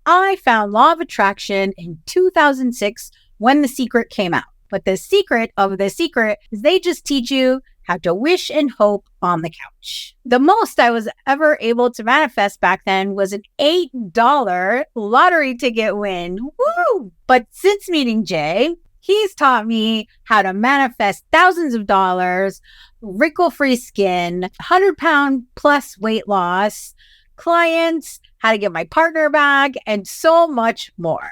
I found Law of Attraction in 2006 when The Secret came out. But the secret of The Secret is they just teach you how to wish and hope on the couch. The most I was ever able to manifest back then was an $8 lottery ticket win. Woo! But since meeting Jay, he's taught me how to manifest thousands of dollars, wrinkle-free skin, 100-pound plus weight loss, clients, how to get my partner back, and so much more.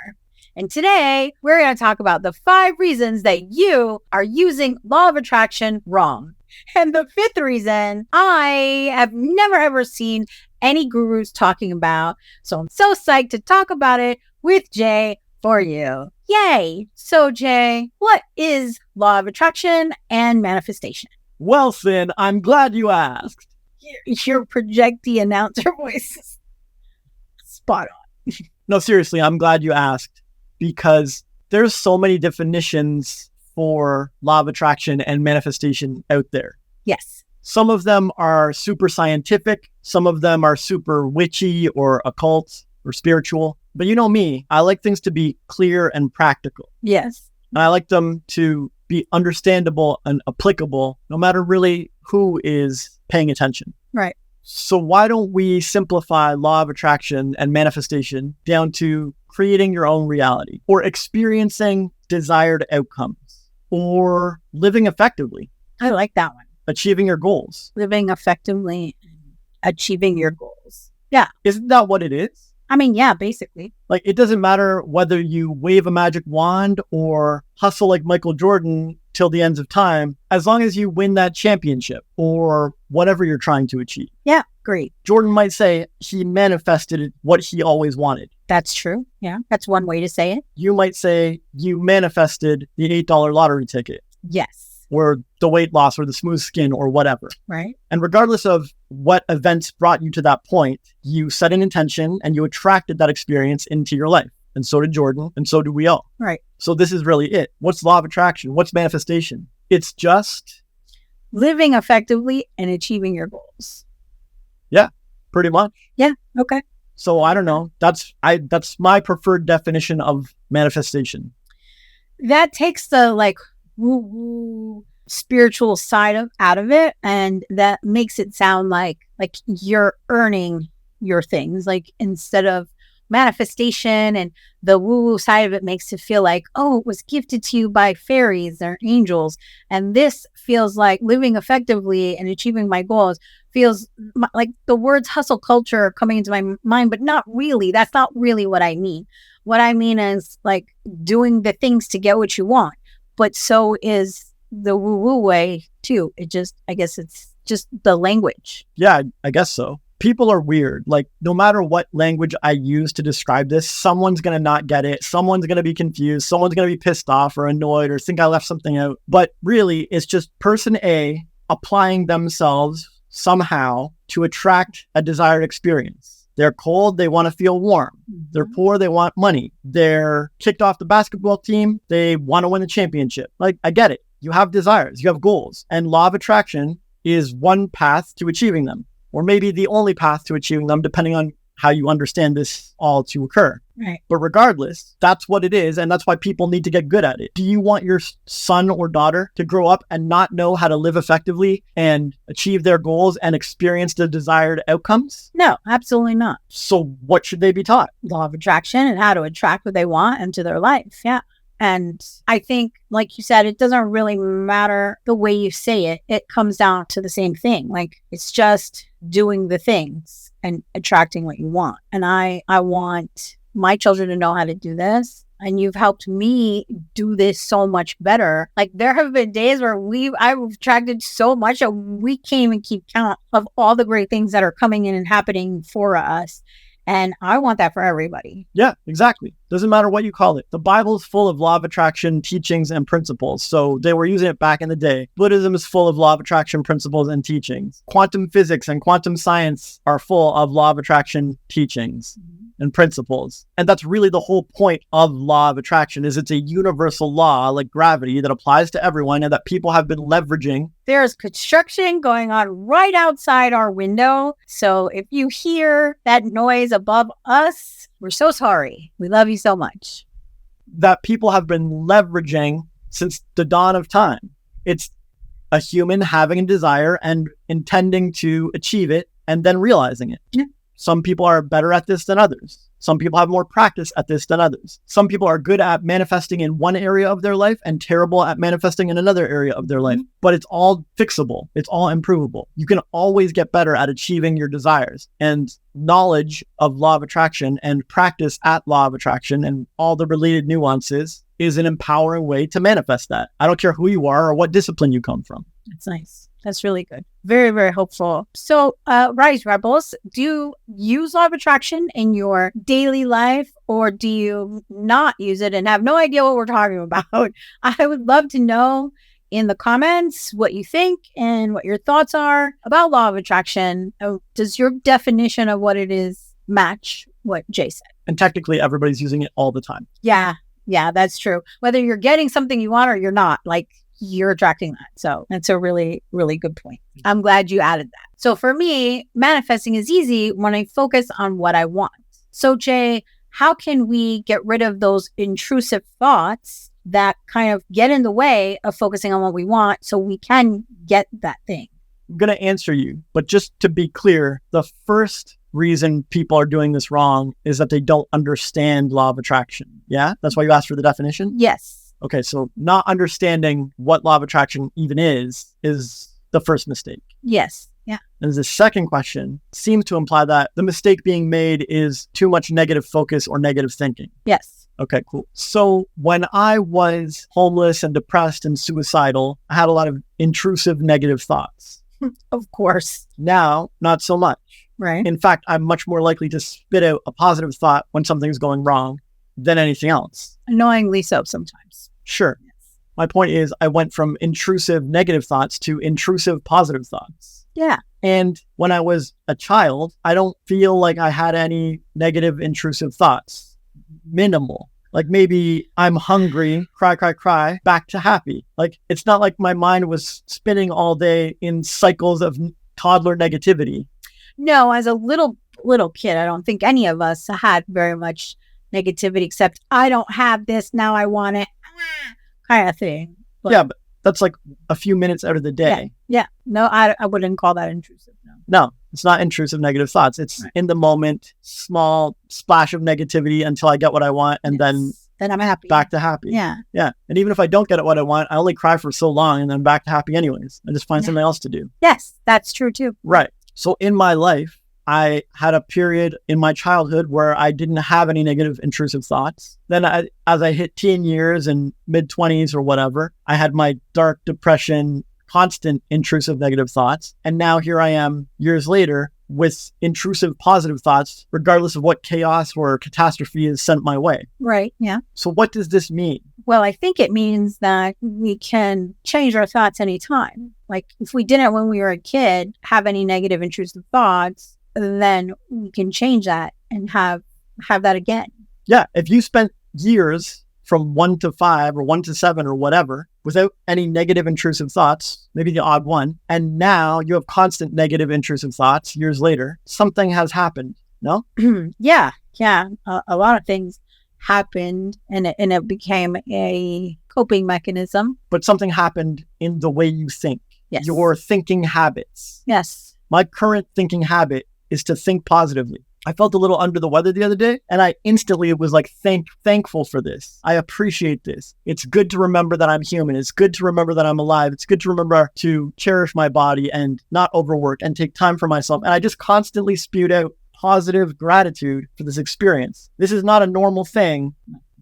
And today, we're going to talk about the 5 reasons that you are using Law of Attraction wrong. And the 5th reason I have never ever seen any gurus talking about. So I'm so psyched to talk about it with Jay for you. Yay! So Jay, what is Law of Attraction and manifestation? Well, Cyn, I'm glad you asked. Your projecty announcer voice is spot on. No, seriously, I'm glad you asked because there's so many definitions for Law of Attraction and manifestation out there. Yes. Some of them are super scientific. Some of them are super witchy or occult or spiritual. But you know me, I like things to be clear and practical. Yes. And I like them to be understandable and applicable, no matter really who is paying attention. Right. So why don't we simplify Law of Attraction and manifestation down to creating your own reality or experiencing desired outcomes or living effectively? I like that one. Achieving your goals. Living effectively, achieving your goals. Yeah. Isn't that what it is? I mean, yeah, basically. Like, it doesn't matter whether you wave a magic wand or hustle like Michael Jordan till the ends of time, as long as you win that championship or whatever you're trying to achieve. Yeah, great. Jordan might say he manifested what he always wanted. That's true. Yeah, that's one way to say it. You might say you manifested the $8 lottery ticket. Yes. Or the weight loss or the smooth skin or whatever. Right. And regardless of what events brought you to that point, you set an intention and you attracted that experience into your life. And so did Jordan, and so do we all. Right. So this is really it. What's Law of Attraction? What's manifestation? It's just living effectively and achieving your goals. Yeah, pretty much. Yeah. Okay. So I don't know. That's my preferred definition of manifestation. That takes the woo-woo spiritual side out of it, and that makes it sound like you're earning your things, like instead of manifestation, and the woo-woo side of it makes it feel like, oh, it was gifted to you by fairies or angels. And this feels like living effectively and achieving my goals feels like the words hustle culture are coming into my mind, but not really. That's not really what I mean. What I mean is like doing the things to get what you want. But so is the woo-woo way too. I guess it's just the language. Yeah, I guess so. People are weird. Like, no matter what language I use to describe this, someone's going to not get it. Someone's going to be confused. Someone's going to be pissed off or annoyed or think I left something out. But really, it's just person A applying themselves somehow to attract a desired experience. They're cold, they want to feel warm. Mm-hmm. They're poor, they want money. They're kicked off the basketball team, they want to win the championship. Like, I get it. You have desires, you have goals. And Law of Attraction is one path to achieving them, or maybe the only path to achieving them, depending on how you understand this all to occur. Right. But regardless, that's what it is, and that's why people need to get good at it. Do you want your son or daughter to grow up and not know how to live effectively and achieve their goals and experience the desired outcomes? No, absolutely not. So what should they be taught? Law of Attraction and how to attract what they want into their life. Yeah. And I think, like you said, it doesn't really matter the way you say it. It comes down to the same thing. Like, it's just doing the things and attracting what you want. And I want my children to know how to do this. And you've helped me do this so much better. Like, there have been days where I've attracted so much that we can't even keep count of all the great things that are coming in and happening for us. And I want that for everybody. Yeah, exactly. Doesn't matter what you call it. The Bible is full of Law of Attraction teachings and principles. So they were using it back in the day. Buddhism is full of Law of Attraction principles and teachings. Quantum physics and quantum science are full of Law of Attraction teachings. Mm-hmm. and principles. And that's really the whole point of law of attraction, is it's a universal law like gravity that applies to everyone and that people have been leveraging. There's construction going on right outside our window. So if you hear that noise above us, we're so sorry. We love you so much. That people have been leveraging since the dawn of time. It's a human having a desire and intending to achieve it and then realizing it. Yeah. Some people are better at this than others. Some people have more practice at this than others. Some people are good at manifesting in one area of their life and terrible at manifesting in another area of their life. But it's all fixable. It's all improvable. You can always get better at achieving your desires. And knowledge of law of attraction and practice at law of attraction and all the related nuances is an empowering way to manifest that. I don't care who you are or what discipline you come from. That's nice. That's really good. Very, very hopeful. So, Rise Rebels, do you use law of attraction in your daily life, or do you not use it and have no idea what we're talking about? I would love to know in the comments what you think and what your thoughts are about law of attraction. Does your definition of what it is match what Jay said? And technically, everybody's using it all the time. Yeah, that's true. Whether you're getting something you want or you're not, like, you're attracting that. So that's a really, really good point. I'm glad you added that. So for me, manifesting is easy when I focus on what I want. So Jay, how can we get rid of those intrusive thoughts that kind of get in the way of focusing on what we want so we can get that thing? I'm going to answer you, but just to be clear, the first reason people are doing this wrong is that they don't understand law of attraction. Yeah? That's why you asked for the definition? Yes. Okay, so not understanding what law of attraction even is the first mistake. Yes. Yeah. And the second question seems to imply that the mistake being made is too much negative focus or negative thinking. Yes. Okay, cool. So when I was homeless and depressed and suicidal, I had a lot of intrusive negative thoughts. Of course. Now, not so much. Right. In fact, I'm much more likely to spit out a positive thought when something's going wrong than anything else. Annoyingly so sometimes. Sure. Yes. My point is I went from intrusive negative thoughts to intrusive positive thoughts. Yeah. And when I was a child, I don't feel like I had any negative intrusive thoughts. Minimal. Like maybe I'm hungry, cry, back to happy. Like it's not like my mind was spinning all day in cycles of toddler negativity. No, as a little kid, I don't think any of us had very much negativity except I don't have this, now I want it, kind of thing. But that's like a few minutes out of the day. Yeah. No, I wouldn't call that intrusive. No, it's not intrusive negative thoughts. It's in the moment, small splash of negativity until I get what I want. And then I'm happy. Back to happy. Yeah. And even if I don't get what I want, I only cry for so long and then I'm back to happy anyways. I just find something else to do. Yes, that's true too. Right. So in my life, I had a period in my childhood where I didn't have any negative intrusive thoughts. Then as I hit teen years and mid-20s or whatever, I had my dark depression, constant intrusive negative thoughts. And now here I am years later with intrusive positive thoughts, regardless of what chaos or catastrophe is sent my way. Right. Yeah. So what does this mean? Well, I think it means that we can change our thoughts anytime. Like if we didn't, when we were a kid, have any negative intrusive thoughts, then we can change that and have that again. Yeah. If you spent years from 1 to 5 or 1 to 7 or whatever without any negative intrusive thoughts, maybe the odd one, and now you have constant negative intrusive thoughts years later, something has happened, no? Yeah. A lot of things happened and it became a coping mechanism. But something happened in the way you think. Yes. Your thinking habits. Yes. My current thinking habit is to think positively. I felt a little under the weather the other day, and I instantly was like, thankful for this. I appreciate this. It's good to remember that I'm human. It's good to remember that I'm alive. It's good to remember to cherish my body and not overwork and take time for myself. And I just constantly spewed out positive gratitude for this experience. This is not a normal thing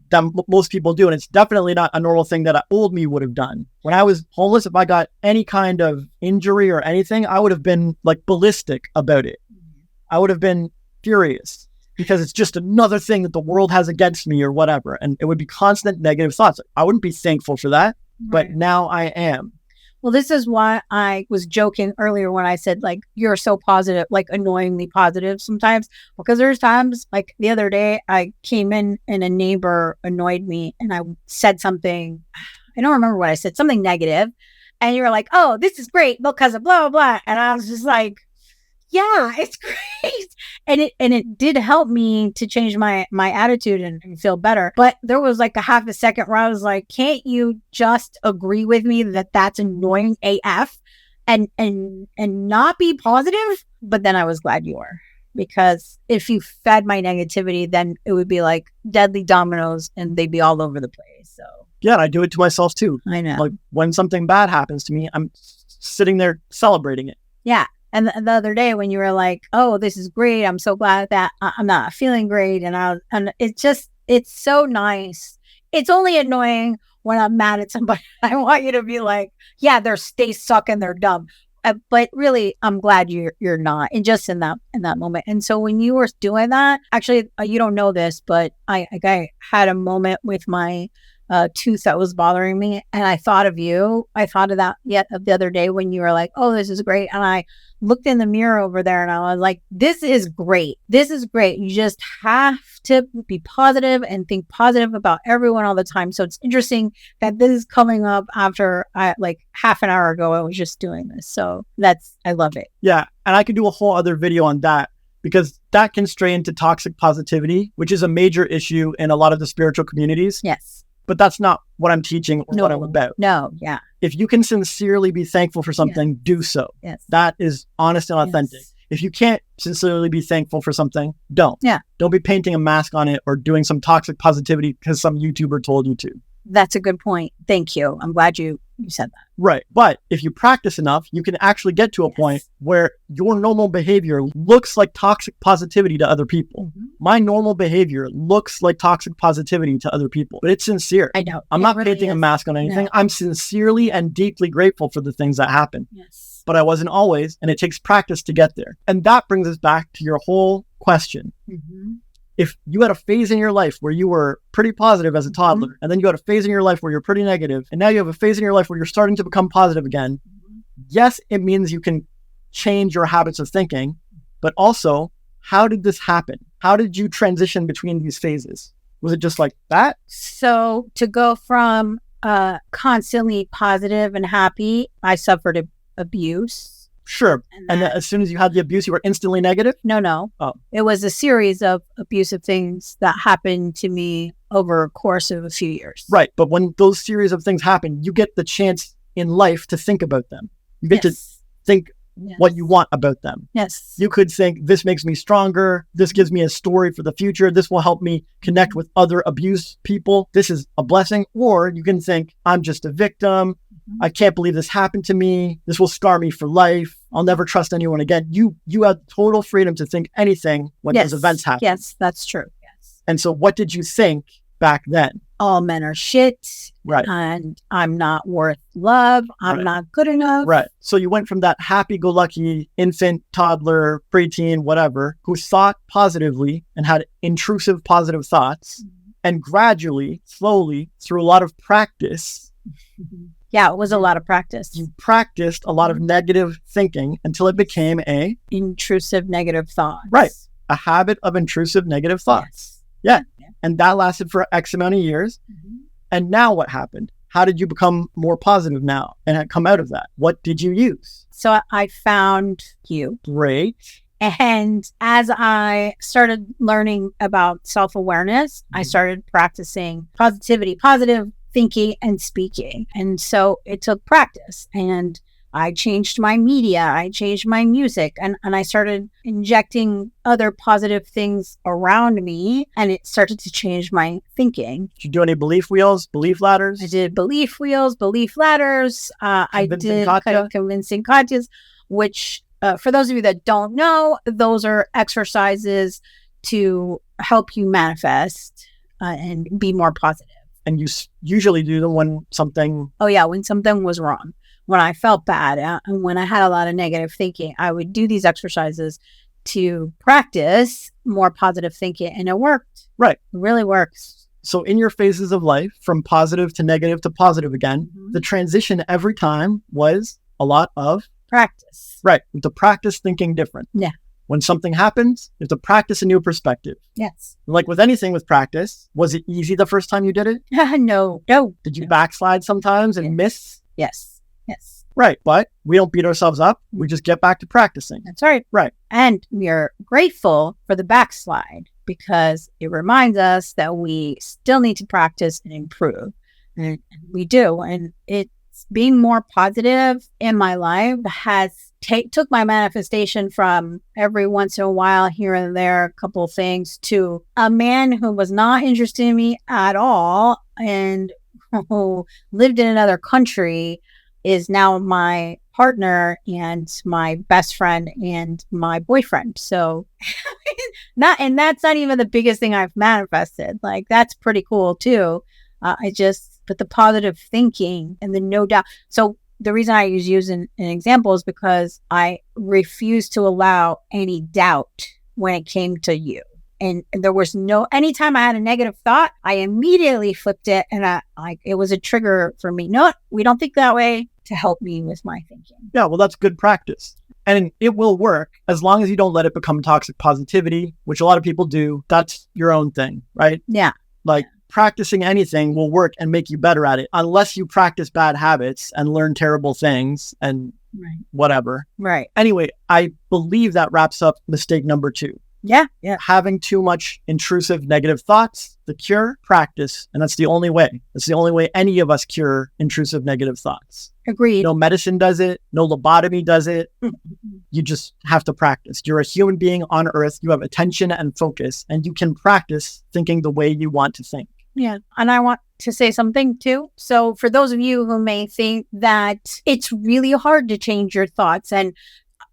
that most people do, and it's definitely not a normal thing that old me would have done. When I was homeless, if I got any kind of injury or anything, I would have been like ballistic about it. I would have been furious because it's just another thing that the world has against me or whatever. And it would be constant negative thoughts. I wouldn't be thankful for that, but now I am. Well, this is why I was joking earlier when I said, like, you're so positive, like annoyingly positive sometimes. Because there's times, like the other day, I came in and a neighbor annoyed me and I said something. I don't remember what I said, something negative. And you were like, oh, this is great because of blah, blah, blah. And I was just like, yeah, it's great. And it did help me to change my attitude and feel better. But there was like a half a second where I was like, can't you just agree with me that that's annoying AF and not be positive? But then I was glad you were, because if you fed my negativity, then it would be like deadly dominoes and they'd be all over the place. So yeah, I do it to myself too. I know. Like when something bad happens to me, I'm sitting there celebrating it. Yeah. And the other day when you were like, oh, this is great. I'm so glad that I'm not feeling great. And it's so nice. It's only annoying when I'm mad at somebody. I want you to be like, yeah, they suck and they're dumb. But really, I'm glad you're not. And just in that moment. And so when you were doing that, actually, you don't know this, but I had a moment with my tooth that was bothering me. And I thought of you. I thought of that the other day when you were like, oh, this is great. And I looked in the mirror over there and I was like, this is great. This is great. You just have to be positive and think positive about everyone all the time. So it's interesting that this is coming up after like half an hour ago, I was just doing this. So I love it. Yeah. And I could do a whole other video on that, because that can stray into toxic positivity, which is a major issue in a lot of the spiritual communities. Yes. But that's not what I'm teaching or what I'm about. No, yeah. If you can sincerely be thankful for something, do so. Yes. That is honest and authentic. Yes. If you can't sincerely be thankful for something, don't. Yeah. Don't be painting a mask on it or doing some toxic positivity because some YouTuber told you to. That's a good point. Thank you. I'm glad you said that. Right. But if you practice enough, you can actually get to a point where your normal behavior looks like toxic positivity to other people. Mm-hmm. My normal behavior looks like toxic positivity to other people, but it's sincere. I know. I'm not really painting a mask on anything. No. I'm sincerely and deeply grateful for the things that happen. Yes. But I wasn't always, and it takes practice to get there. And that brings us back to your whole question. Mm-hmm. If you had a phase in your life where you were pretty positive as a toddler, mm-hmm. and then you had a phase in your life where you're pretty negative, and now you have a phase in your life where you're starting to become positive again, mm-hmm. yes, it means you can change your habits of thinking, but also, how did this happen? How did you transition between these phases? Was it just like that? So to go from constantly positive and happy, I suffered abuse. Sure. And as soon as you had the abuse, you were instantly negative? No. Oh. It was a series of abusive things that happened to me over a course of a few years. Right. But when those series of things happen, you get the chance in life to think about them. You get to think what you want about them. Yes. You could think, this makes me stronger. This gives me a story for the future. This will help me connect with other abused people. This is a blessing. Or you can think, I'm just a victim. I can't believe this happened to me. This will scar me for life. I'll never trust anyone again. You have total freedom to think anything when those events happen. Yes, that's true. Yes. And so what did you think back then? All men are shit. Right. And I'm not worth love. I'm not good enough. Right. So you went from that happy-go-lucky infant, toddler, preteen, whatever, who thought positively and had intrusive positive thoughts, and gradually, slowly, through a lot of practice, yeah, it was a lot of practice. You practiced a lot of negative thinking until it became a intrusive negative thoughts. Right. A habit of intrusive negative thoughts. Yes. Yeah. And that lasted for X amount of years. Mm-hmm. And now what happened? How did you become more positive now and come out of that? What did you use? So I found you. Great. And as I started learning about self-awareness, I started practicing positivity, positive thinking and speaking. And so it took practice, and I changed my media, I changed my music, and I started injecting other positive things around me, and it started to change my thinking. Did you do any belief wheels, belief ladders? I did belief wheels, belief ladders. I did kind of convincing Katya's, which for those of you that don't know, those are exercises to help you manifest and be more positive. And you usually do them when something... Oh, yeah, when something was wrong. When I felt bad and when I had a lot of negative thinking, I would do these exercises to practice more positive thinking. And it worked. Right. It really works. So in your phases of life, from positive to negative to positive again, Mhm. the transition every time was a lot of Practice. right. You have to practice thinking different. Yeah. When something happens, you have to practice a new perspective. Yes. Like with anything with practice, was it easy the first time you did it? No. Did you backslide sometimes and miss? Yes. Right. But we don't beat ourselves up. We just get back to practicing. That's right. Right. And we are grateful for the backslide because it reminds us that we still need to practice and improve. And we do. And it's being more positive in my life has took my manifestation from every once in a while, here and there, a couple of things, to a man who was not interested in me at all and who lived in another country is now my partner and my best friend and my boyfriend. So and that's not even the biggest thing I've manifested. Like, that's pretty cool too. But the positive thinking and the no doubt. So the reason I use an example is because I refuse to allow any doubt when it came to you. And there was anytime I had a negative thought, I immediately flipped it. And it was a trigger for me. No, we don't think that way, to help me with my thinking. Yeah, well, that's good practice. And it will work as long as you don't let it become toxic positivity, which a lot of people do. That's your own thing, right? Yeah. Like practicing anything will work and make you better at it, unless you practice bad habits and learn terrible things and whatever. Right. Anyway, I believe that wraps up mistake number 2. Yeah. Having too much intrusive negative thoughts, the cure, practice. And that's the only way. That's the only way any of us cure intrusive negative thoughts. Agreed. No medicine does it. No lobotomy does it. You just have to practice. You're a human being on earth. You have attention and focus, and you can practice thinking the way you want to think. Yeah. And I want to say something too. So for those of you who may think that it's really hard to change your thoughts, and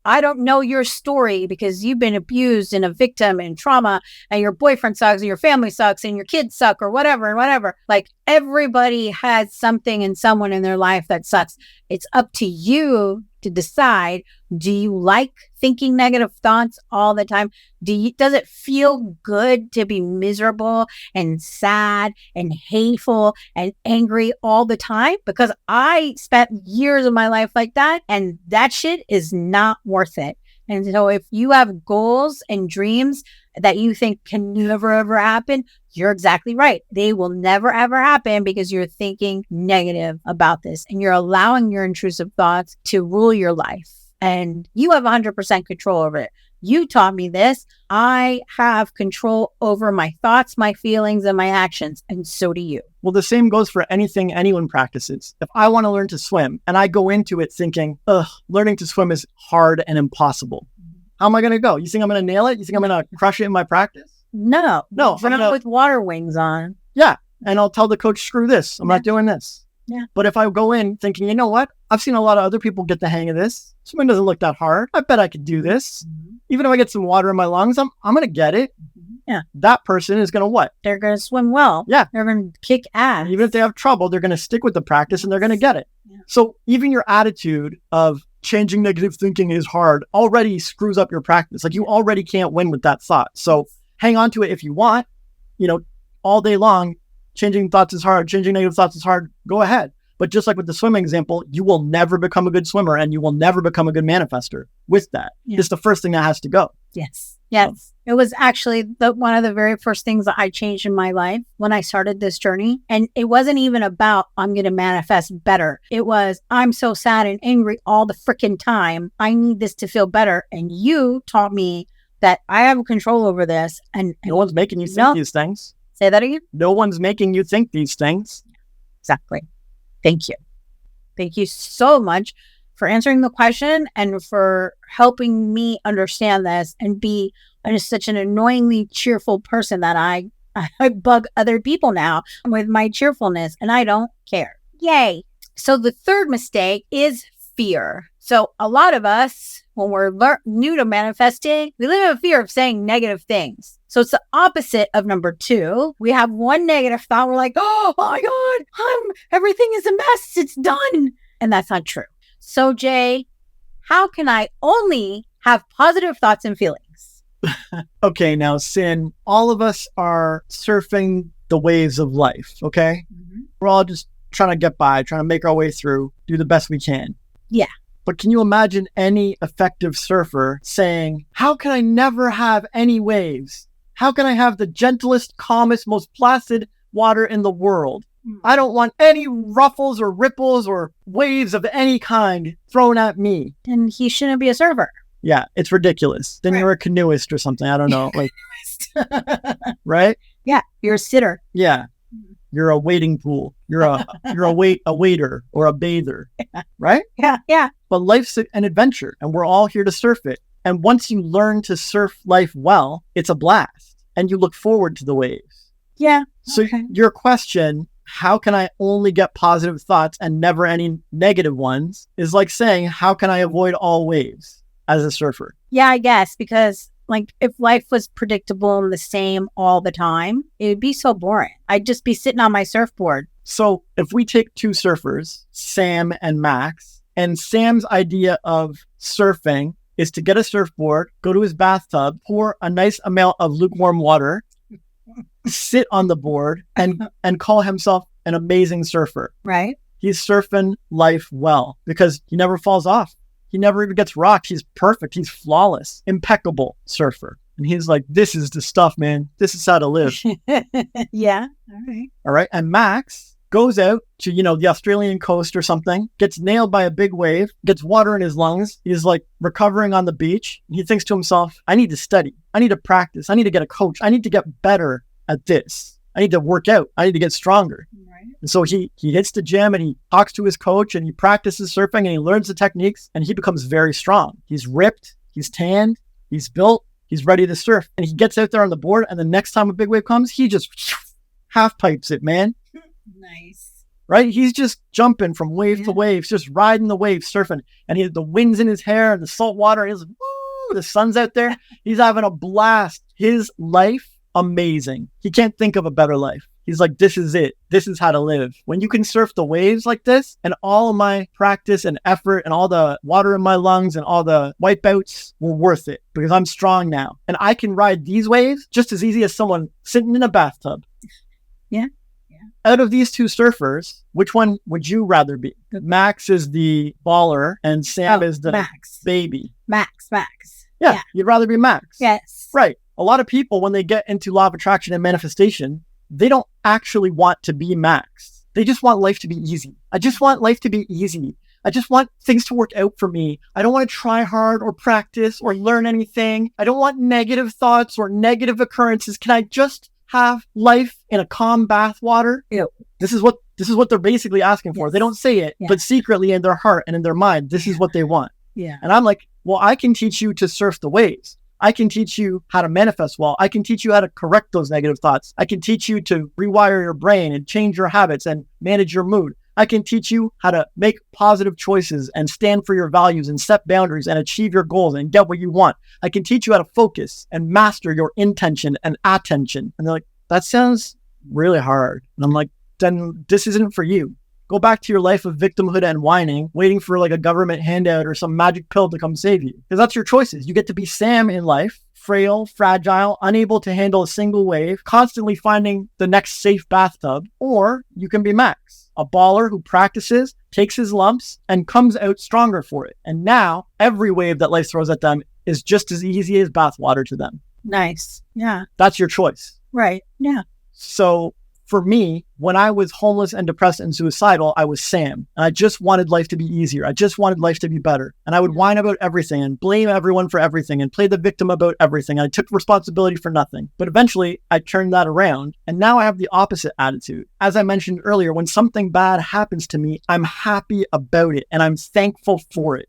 I don't know your story because you've been abused and a victim and trauma, and your boyfriend sucks and your family sucks and your kids suck or whatever. Like, everybody has something and someone in their life that sucks. It's up to you to decide, do you like thinking negative thoughts all the time? Does it feel good to be miserable and sad and hateful and angry all the time? Because I spent years of my life like that, and that shit is not worth it. And so if you have goals and dreams that you think can never, ever happen, you're exactly right. They will never, ever happen because you're thinking negative about this and you're allowing your intrusive thoughts to rule your life. And you have 100% control over it. You taught me this. I have control over my thoughts, my feelings, and my actions. And so do you. Well, the same goes for anything anyone practices. If I want to learn to swim and I go into it thinking, learning to swim is hard and impossible, how am I going to go? You think I'm going to nail it? You think I'm going to crush it in my practice? No. I'm with water wings on. Yeah. And I'll tell the coach, screw this. I'm not doing this. Yeah. But if I go in thinking, you know what? I've seen a lot of other people get the hang of this. Swimming doesn't look that hard. I bet I could do this. Mm-hmm. Even if I get some water in my lungs, I'm going to get it. Mm-hmm. Yeah. That person is going to what? They're going to swim well. Yeah. They're going to kick ass. Even if they have trouble, they're going to stick with the practice and they're going to get it. Yeah. So even your attitude of changing negative thinking is hard already screws up your practice. Like, you already can't win with that thought. So hang on to it if you want, all day long. Changing thoughts is hard. Changing negative thoughts is hard. Go ahead. But just like with the swimming example, you will never become a good swimmer and you will never become a good manifester with that. Yeah. It's the first thing that has to go. Yes. It was actually one of the very first things that I changed in my life when I started this journey. And it wasn't even about, I'm going to manifest better. It was, I'm so sad and angry all the freaking time. I need this to feel better. And you taught me that I have control over this. And no one's making you think these things. Say that again? No one's making you think these things. Exactly. Thank you. Thank you so much for answering the question and for helping me understand this and be such an annoyingly cheerful person that I bug other people now with my cheerfulness, and I don't care. Yay. So the third mistake is fear. So a lot of us, when we're new to manifesting, we live in fear of saying negative things. So it's the opposite of number 2. We have one negative thought. We're like, oh my God, everything is a mess. It's done. And that's not true. So Jay, how can I only have positive thoughts and feelings? Okay, now Cyn, all of us are surfing the waves of life, okay? Mhm. We're all just trying to get by, trying to make our way through, do the best we can. Yeah. But can you imagine any effective surfer saying, how can I never have any waves? How can I have the gentlest, calmest, most placid water in the world? I don't want any ruffles or ripples or waves of any kind thrown at me. And he shouldn't be a surfer. Yeah, it's ridiculous. Then you're a canoeist or something. I don't know. Like, right? Yeah, you're a sitter. Yeah. You're a wading pool. You're a waiter or a bather, right? Yeah. But life's an adventure, and we're all here to surf it. And once you learn to surf life well, it's a blast, and you look forward to the waves. Yeah. So your question, how can I only get positive thoughts and never any negative ones, is like saying, how can I avoid all waves as a surfer? Yeah, I guess, because like if life was predictable and the same all the time, it would be so boring. I'd just be sitting on my surfboard. So if we take two surfers, Sam and Max, and Sam's idea of surfing is to get a surfboard, go to his bathtub, pour a nice amount of lukewarm water, sit on the board, and call himself an amazing surfer. Right. He's surfing life well because he never falls off. He never even gets rocked. He's perfect. He's flawless, impeccable surfer. And he's like, this is the stuff, man. This is how to live. Yeah. All right. All right. And Max goes out to, the Australian coast or something, gets nailed by a big wave, gets water in his lungs. He's like recovering on the beach. He thinks to himself, I need to study. I need to practice. I need to get a coach. I need to get better at this. I need to work out. I need to get stronger. Right. And so he hits the gym and he talks to his coach and he practices surfing and he learns the techniques and he becomes very strong. He's ripped, he's tanned, he's built, he's ready to surf. And he gets out there on the board and the next time a big wave comes, he just half pipes it, man. Nice. Right? He's just jumping from wave to wave, just riding the wave, surfing. And the wind's in his hair and the salt water. He's woo, the sun's out there. He's having a blast. His life, amazing. He can't think of a better life. He's like, this is it. This is how to live. When you can surf the waves like this, and all of my practice and effort and all the water in my lungs and all the wipeouts were worth it because I'm strong now. And I can ride these waves just as easy as someone sitting in a bathtub. Yeah. Out of these two surfers, which one would you rather be? Max is the baller and Sam is the Max. baby. Max. Yeah, you'd rather be Max. Yes. Right. A lot of people, when they get into law of attraction and manifestation, they don't actually want to be Max. They just want life to be easy. I just want life to be easy. I just want things to work out for me. I don't want to try hard or practice or learn anything. I don't want negative thoughts or negative occurrences. Can I just have life in a calm bath water? Ew. This is what they're basically asking for. Yes. They don't say it, but secretly in their heart and in their mind, this is what they want. Yeah. And I'm like, well, I can teach you to surf the waves. I can teach you how to manifest well. I can teach you how to correct those negative thoughts. I can teach you to rewire your brain and change your habits and manage your mood. I can teach you how to make positive choices and stand for your values and set boundaries and achieve your goals and get what you want. I can teach you how to focus and master your intention and attention. And they're like, that sounds really hard. And I'm like, then this isn't for you. Go back to your life of victimhood and whining, waiting for like a government handout or some magic pill to come save you. Because that's your choices. You get to be Sam in life, frail, fragile, unable to handle a single wave, constantly finding the next safe bathtub. Or you can be Max, a baller who practices, takes his lumps, and comes out stronger for it. And now every wave that life throws at them is just as easy as bathwater to them. Nice. Yeah. That's your choice. Right. Yeah. So for me, when I was homeless and depressed and suicidal, I was Sam. And I just wanted life to be easier. I just wanted life to be better. And I would whine about everything and blame everyone for everything and play the victim about everything. I took responsibility for nothing. But eventually, I turned that around. And now I have the opposite attitude. As I mentioned earlier, when something bad happens to me, I'm happy about it. And I'm thankful for it.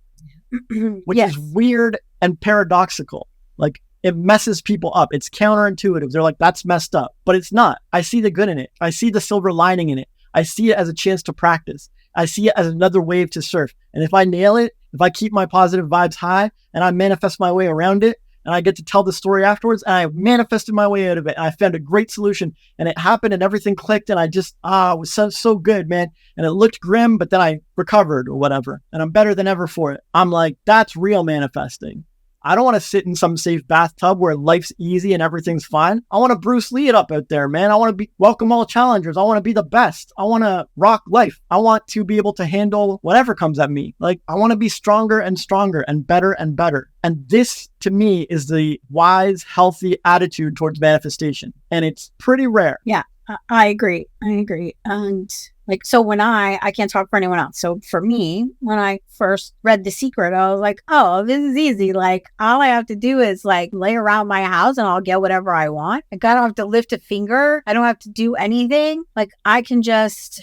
Which is weird and paradoxical. Like, it messes people up. It's counterintuitive. They're like, that's messed up. But it's not. I see the good in it. I see the silver lining in it. I see it as a chance to practice. I see it as another wave to surf. And if I nail it, if I keep my positive vibes high and I manifest my way around it, and I get to tell the story afterwards, and I manifested my way out of it, and I found a great solution, and it happened, and everything clicked, and I just, it was so good, man. And it looked grim, but then I recovered or whatever, and I'm better than ever for it. I'm like, that's real manifesting. I don't want to sit in some safe bathtub where life's easy and everything's fine. I want to Bruce Lee it up out there, man. I want to welcome all challengers. I want to be the best. I want to rock life. I want to be able to handle whatever comes at me. Like, I want to be stronger and stronger and better and better. And this, to me, is the wise, healthy attitude towards manifestation. And it's pretty rare. Yeah, I agree. And like, so when I can't talk for anyone else. So for me, when I first read The Secret, I was like, oh, this is easy. Like, all I have to do is like lay around my house and I'll get whatever I want. Like, I don't have to lift a finger. I don't have to do anything. Like, I can just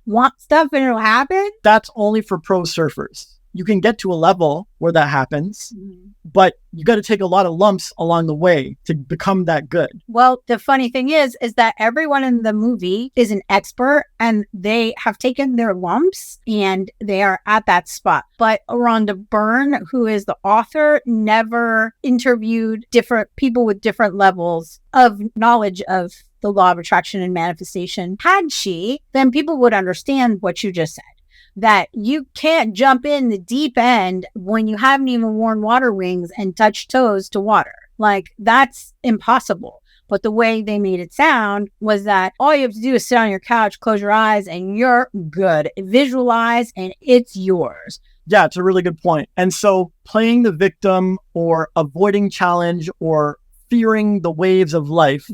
want stuff and it'll happen. That's only for pro surfers. You can get to a level where that happens, but you got to take a lot of lumps along the way to become that good. Well, the funny thing is that everyone in the movie is an expert and they have taken their lumps and they are at that spot. But Rhonda Byrne, who is the author, never interviewed different people with different levels of knowledge of the law of attraction and manifestation. Had she, then people would understand what you just said. That you can't jump in the deep end when you haven't even worn water wings and touched toes to water. Like, that's impossible. But the way they made it sound was that all you have to do is sit on your couch, close your eyes, and you're good. Visualize, and it's yours. Yeah, it's a really good point. And so playing the victim or avoiding challenge or fearing the waves of life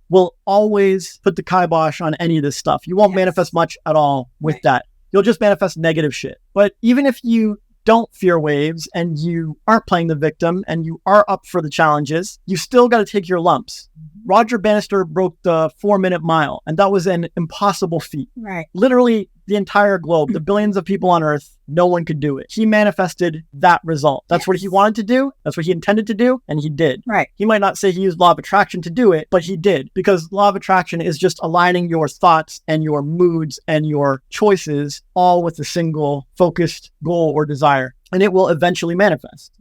will always put the kibosh on any of this stuff. You won't manifest much at all with that. You'll just manifest negative shit. But even if you don't fear waves and you aren't playing the victim and you are up for the challenges, you still got to take your lumps. Roger Bannister broke the 4-minute mile, and that was an impossible feat. Right. Literally, the entire globe, the billions of people on Earth, no one could do it. He manifested that result. That's what he wanted to do. That's what he intended to do. And he did. Right. He might not say he used law of attraction to do it, but he did, because law of attraction is just aligning your thoughts and your moods and your choices all with a single focused goal or desire. And it will eventually manifest.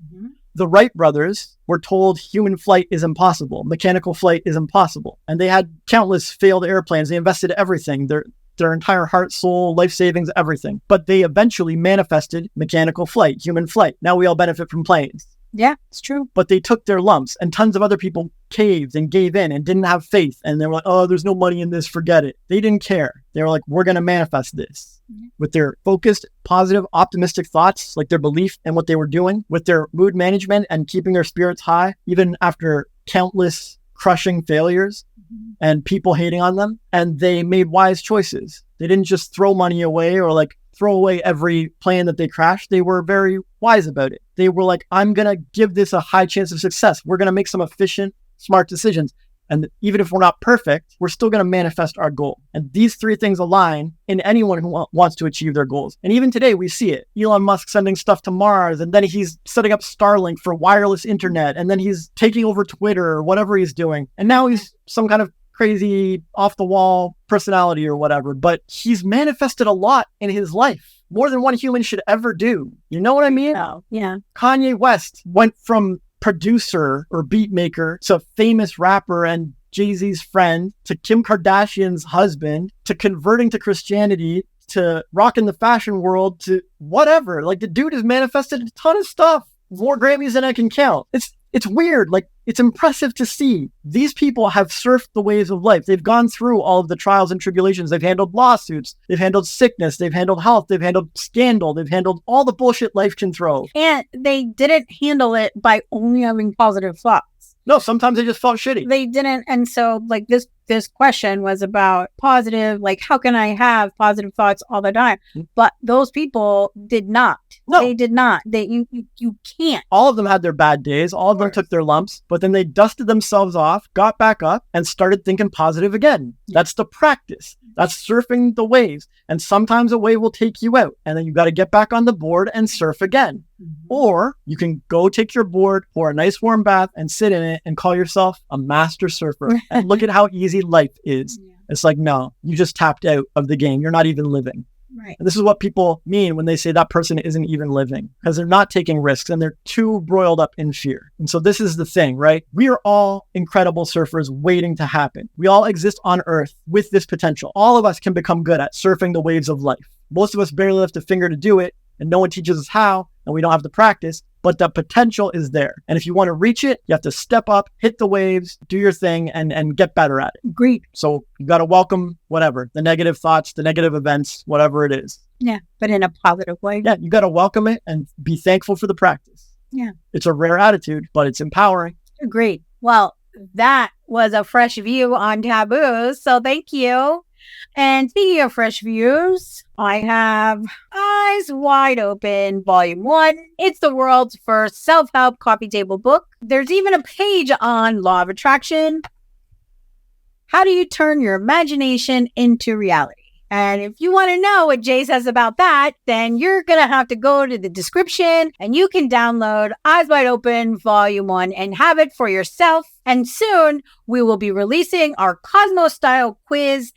The Wright brothers were told human flight is impossible. Mechanical flight is impossible. And they had countless failed airplanes. They invested everything. Their entire heart, soul, life savings, everything. But they eventually manifested mechanical flight, human flight. Now we all benefit from planes. Yeah, it's true. But they took their lumps, and tons of other people caved and gave in and didn't have faith. And they were like, oh, there's no money in this, forget it. They didn't care. They were like, we're going to manifest this. With their focused, positive, optimistic thoughts, like their belief in what they were doing, with their mood management and keeping their spirits high, even after countless crushing failures and people hating on them. And they made wise choices. They didn't just throw money away or like throw away every plane that they crashed. They were very wise about it. They were like, I'm going to give this a high chance of success. We're going to make some efficient, smart decisions. And even if we're not perfect, we're still going to manifest our goal. And these three things align in anyone who wants to achieve their goals. And even today, we see it. Elon Musk sending stuff to Mars, and then he's setting up Starlink for wireless internet, and then he's taking over Twitter or whatever he's doing. And now he's some kind of crazy off-the-wall personality or whatever. But he's manifested a lot in his life. More than one human should ever do. You know what I mean? Oh, yeah. Kanye West went from producer or beat maker to famous rapper and Jay-Z's friend to Kim Kardashian's husband to converting to Christianity to rocking the fashion world to whatever. Like, the dude has manifested a ton of stuff. More Grammys than I can count. It's weird. Like, it's impressive to see. These people have surfed the waves of life. They've gone through all of the trials and tribulations. They've handled lawsuits. They've handled sickness. They've handled health. They've handled scandal. They've handled all the bullshit life can throw. And they didn't handle it by only having positive thoughts. No, sometimes they just felt shitty. They didn't. And so like this question was about positive, like how can I have positive thoughts all the time? But those people did not. No. They did not. You can't. All of them had their bad days. All of them took their lumps, but then they dusted themselves off, got back up, and started thinking positive again. That's the practice. That's surfing the waves. And sometimes a wave will take you out, and then you got to get back on the board and surf again. Or you can go take your board, pour a nice warm bath, and sit in it and call yourself a master surfer. And look at how easy life is. It's like, no, you just tapped out of the game. You're not even living. Right. And this is what people mean when they say that person isn't even living, because they're not taking risks and they're too broiled up in fear. And so this is the thing, right? We are all incredible surfers waiting to happen. We all exist on Earth with this potential. All of us can become good at surfing the waves of life. Most of us barely lift a finger to do it, and no one teaches us how, and we don't have the practice. but the potential is there. And if you want to reach it, you have to step up, hit the waves, do your thing, and get better at it. Agreed. So you got to welcome whatever, the negative thoughts, the negative events, whatever it is. Yeah, but in a positive way. Yeah, you got to welcome it and be thankful for the practice. Yeah. It's a rare attitude, but it's empowering. Agreed. Well, that was a fresh view on taboos. So thank you. And speaking of fresh views, I have Eyes Wide Open, Volume 1. It's the world's first self-help coffee table book. There's even a page on law of attraction. How do you turn your imagination into reality? And if you want to know what Jay says about that, then you're going to have to go to the description and you can download Eyes Wide Open Volume 1 and have it for yourself. And soon we will be releasing our Cosmos style quiz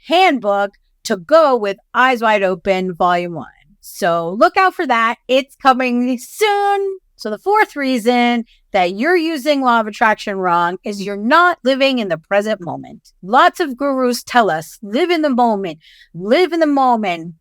handbook to go with Eyes Wide Open Volume 1. So look out for that. It's coming soon. So the fourth reason that you're using law of attraction wrong is you're not living in the present moment. Lots of gurus tell us, live in the moment,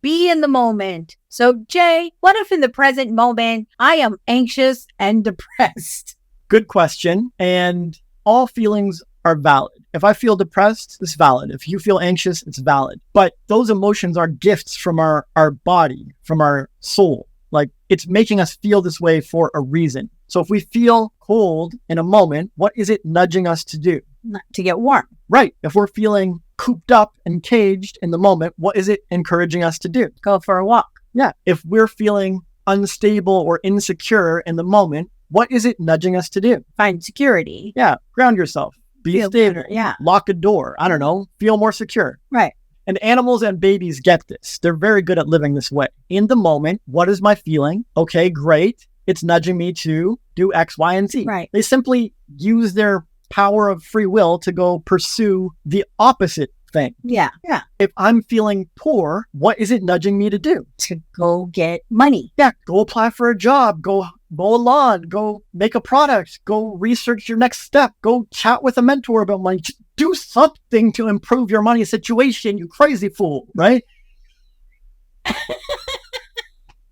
be in the moment. So Jay, what if in the present moment, I am anxious and depressed? Good question. And all feelings are valid. If I feel depressed, it's valid. If you feel anxious, it's valid. But those emotions are gifts from our body, from our soul. Like, it's making us feel this way for a reason. So if we feel cold in a moment, what is it nudging us to do? Not to get warm. Right. If we're feeling cooped up and caged in the moment, what is it encouraging us to do? Go for a walk. Yeah. If we're feeling unstable or insecure in the moment, what is it nudging us to do? Find security. Yeah. Ground yourself. Be Feel stable. better, yeah. Lock a door. I don't know. Feel more secure. Right. And animals and babies get this. They're very good at living this way. In the moment, what is my feeling? Okay, great. It's nudging me to do X, Y, and Z. Right. They simply use their power of free will to go pursue the opposite thing. Yeah. Yeah. If I'm feeling poor, what is it nudging me to do? To go get money. Yeah. Go apply for a job. Go mow a lawn. Go make a product. Go research your next step. Go chat with a mentor about money. Just do something to improve your money situation, you crazy fool, right?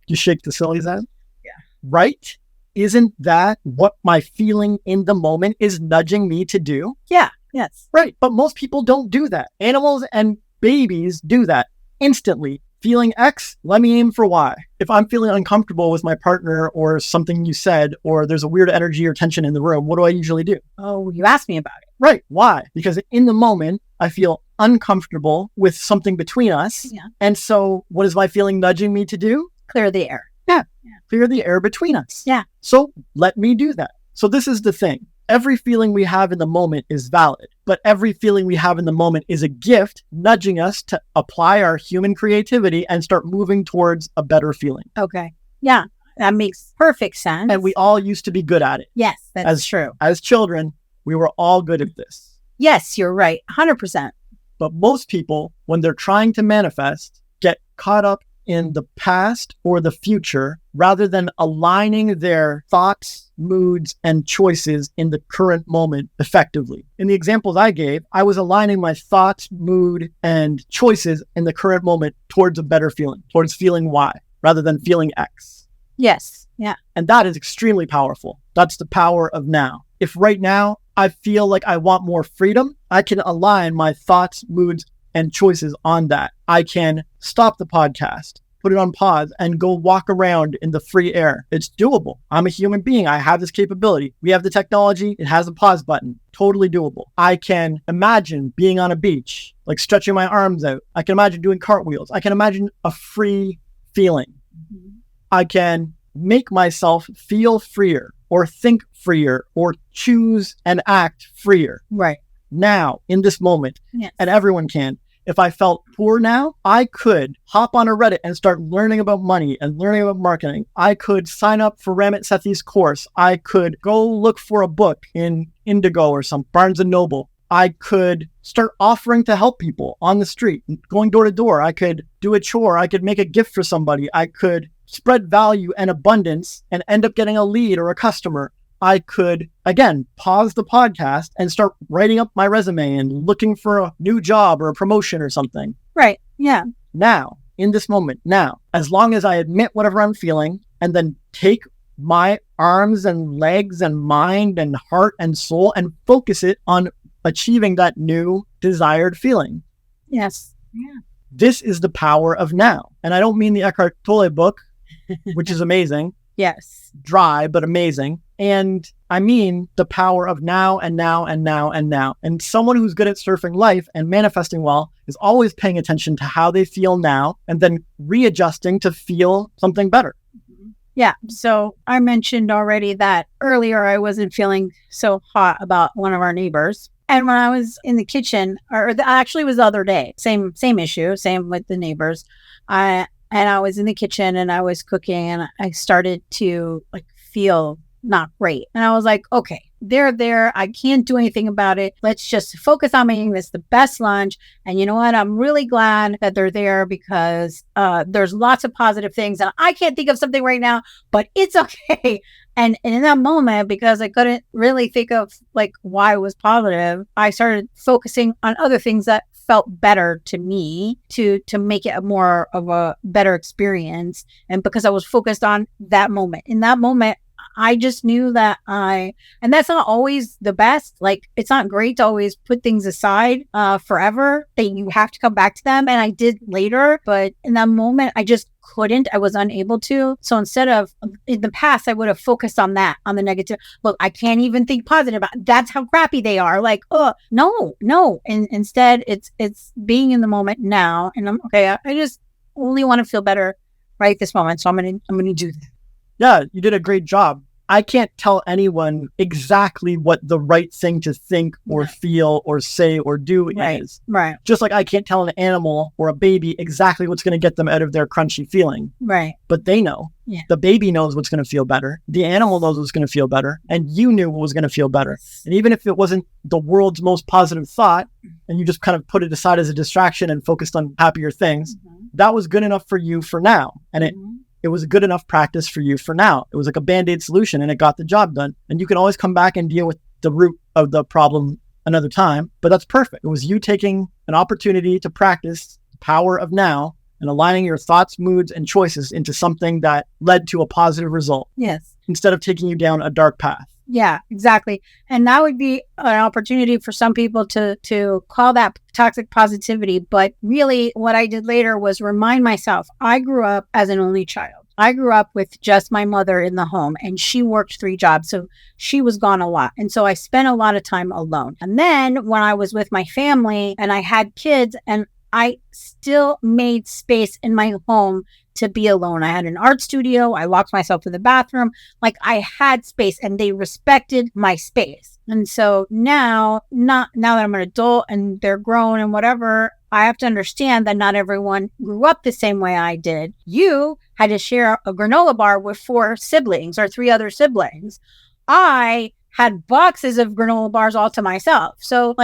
You shake the silly's head? Yeah. Right? Isn't that what my feeling in the moment is nudging me to do? Yeah. Yes. Right. But most people don't do that. Animals and babies do that instantly. Feeling X, let me aim for Y. If I'm feeling uncomfortable with my partner or something you said, or there's a weird energy or tension in the room, what do I usually do? Oh, you asked me about it. Right. Why? Because in the moment, I feel uncomfortable with something between us. Yeah. And so what is my feeling nudging me to do? Clear the air. Yeah. Yeah. Clear the air between us. Yeah. So let me do that. So this is the thing. Every feeling we have in the moment is valid, but every feeling we have in the moment is a gift nudging us to apply our human creativity and start moving towards a better feeling. Okay. Yeah. That makes perfect sense. And we all used to be good at it. Yes, that's true. As children, we were all good at this. Yes, you're right. 100%. But most people, when they're trying to manifest, get caught up in the past or the future rather than aligning their thoughts, moods, and choices in the current moment effectively. In the examples I gave, I was aligning my thoughts, mood, and choices in the current moment towards a better feeling, towards feeling Y rather than feeling X. Yes. Yeah. And that is extremely powerful. That's the power of now. If right now I feel like I want more freedom, I can align my thoughts, moods, and choices on that. I can stop the podcast, put it on pause, and go walk around in the free air. It's doable. I'm a human being. I have this capability. We have the technology. It has a pause button. Totally doable. I can imagine being on a beach, like stretching my arms out. I can imagine doing cartwheels. I can imagine a free feeling. Mm-hmm. I can make myself feel freer or think freer or choose and act freer. Right. Now, in this moment. Yes. And everyone can. If I felt poor now, I could hop on a Reddit and start learning about money and learning about marketing. I could sign up for Ramit Sethi's course. I could go look for a book in Indigo or some Barnes & Noble. I could start offering to help people on the street, going door to door. I could do a chore. I could make a gift for somebody. I could spread value and abundance and end up getting a lead or a customer. I could, again, pause the podcast and start writing up my resume and looking for a new job or a promotion or something. Right. Yeah. Now, in this moment, now, as long as I admit whatever I'm feeling and then take my arms and legs and mind and heart and soul and focus it on achieving that new desired feeling. Yes. Yeah. This is the power of now. And I don't mean the Eckhart Tolle book, which is amazing. Yes. Dry, but amazing. And I mean the power of now and now and now and now. And someone who's good at surfing life and manifesting well is always paying attention to how they feel now and then readjusting to feel something better. Yeah. So I mentioned already that earlier I wasn't feeling so hot about one of our neighbors. And when I was in the kitchen, actually it was the other day, same issue, same with the neighbors. I was in the kitchen and I was cooking and I started to feel not great. And I was like, okay, they're there. I can't do anything about it. Let's just focus on making this the best lunch. And you know what? I'm really glad that they're there because there's lots of positive things. And I can't think of something right now, but it's okay. And in that moment, because I couldn't really think of why it was positive, I started focusing on other things that felt better to me to make it more of a better experience. And because I was focused on that moment, in that moment, I just knew that and that's not always the best. It's not great to always put things aside forever, that you have to come back to them. And I did later, but in that moment, I just couldn't. I was unable to. So instead of, in the past, I would have focused on that, on the negative. Look, I can't even think positive. That's how crappy they are. No. And instead, it's being in the moment now. And I'm okay. I just only want to feel better right this moment. So I'm gonna do that. Yeah, you did a great job. I can't tell anyone exactly what the right thing to think or feel or say or do is. Right. Just like I can't tell an animal or a baby exactly what's going to get them out of their crunchy feeling. Right. But they know. Yeah. The baby knows what's going to feel better. The animal knows what's going to feel better. And you knew what was going to feel better. And even if it wasn't the world's most positive thought, and you just kind of put it aside as a distraction and focused on happier things, that was good enough for you for now. And it was a good enough practice for you for now. It was like a Band-Aid solution and it got the job done. And you can always come back and deal with the root of the problem another time, but that's perfect. It was you taking an opportunity to practice the power of now and aligning your thoughts, moods, and choices into something that led to a positive result. Yes. Instead of taking you down a dark path. Yeah, exactly. And that would be an opportunity for some people to call that toxic positivity. But really what I did later was remind myself, I grew up as an only child. I grew up with just my mother in the home and she worked 3 jobs. So she was gone a lot. And so I spent a lot of time alone. And then when I was with my family and I had kids, and I still made space in my home to be alone. I had an art studio. I locked myself in the bathroom. I had space and they respected my space. And so now that I'm an adult and they're grown and whatever, I have to understand that not everyone grew up the same way I did. You had to share a granola bar with 4 siblings or 3 other siblings. I had boxes of granola bars all to myself. So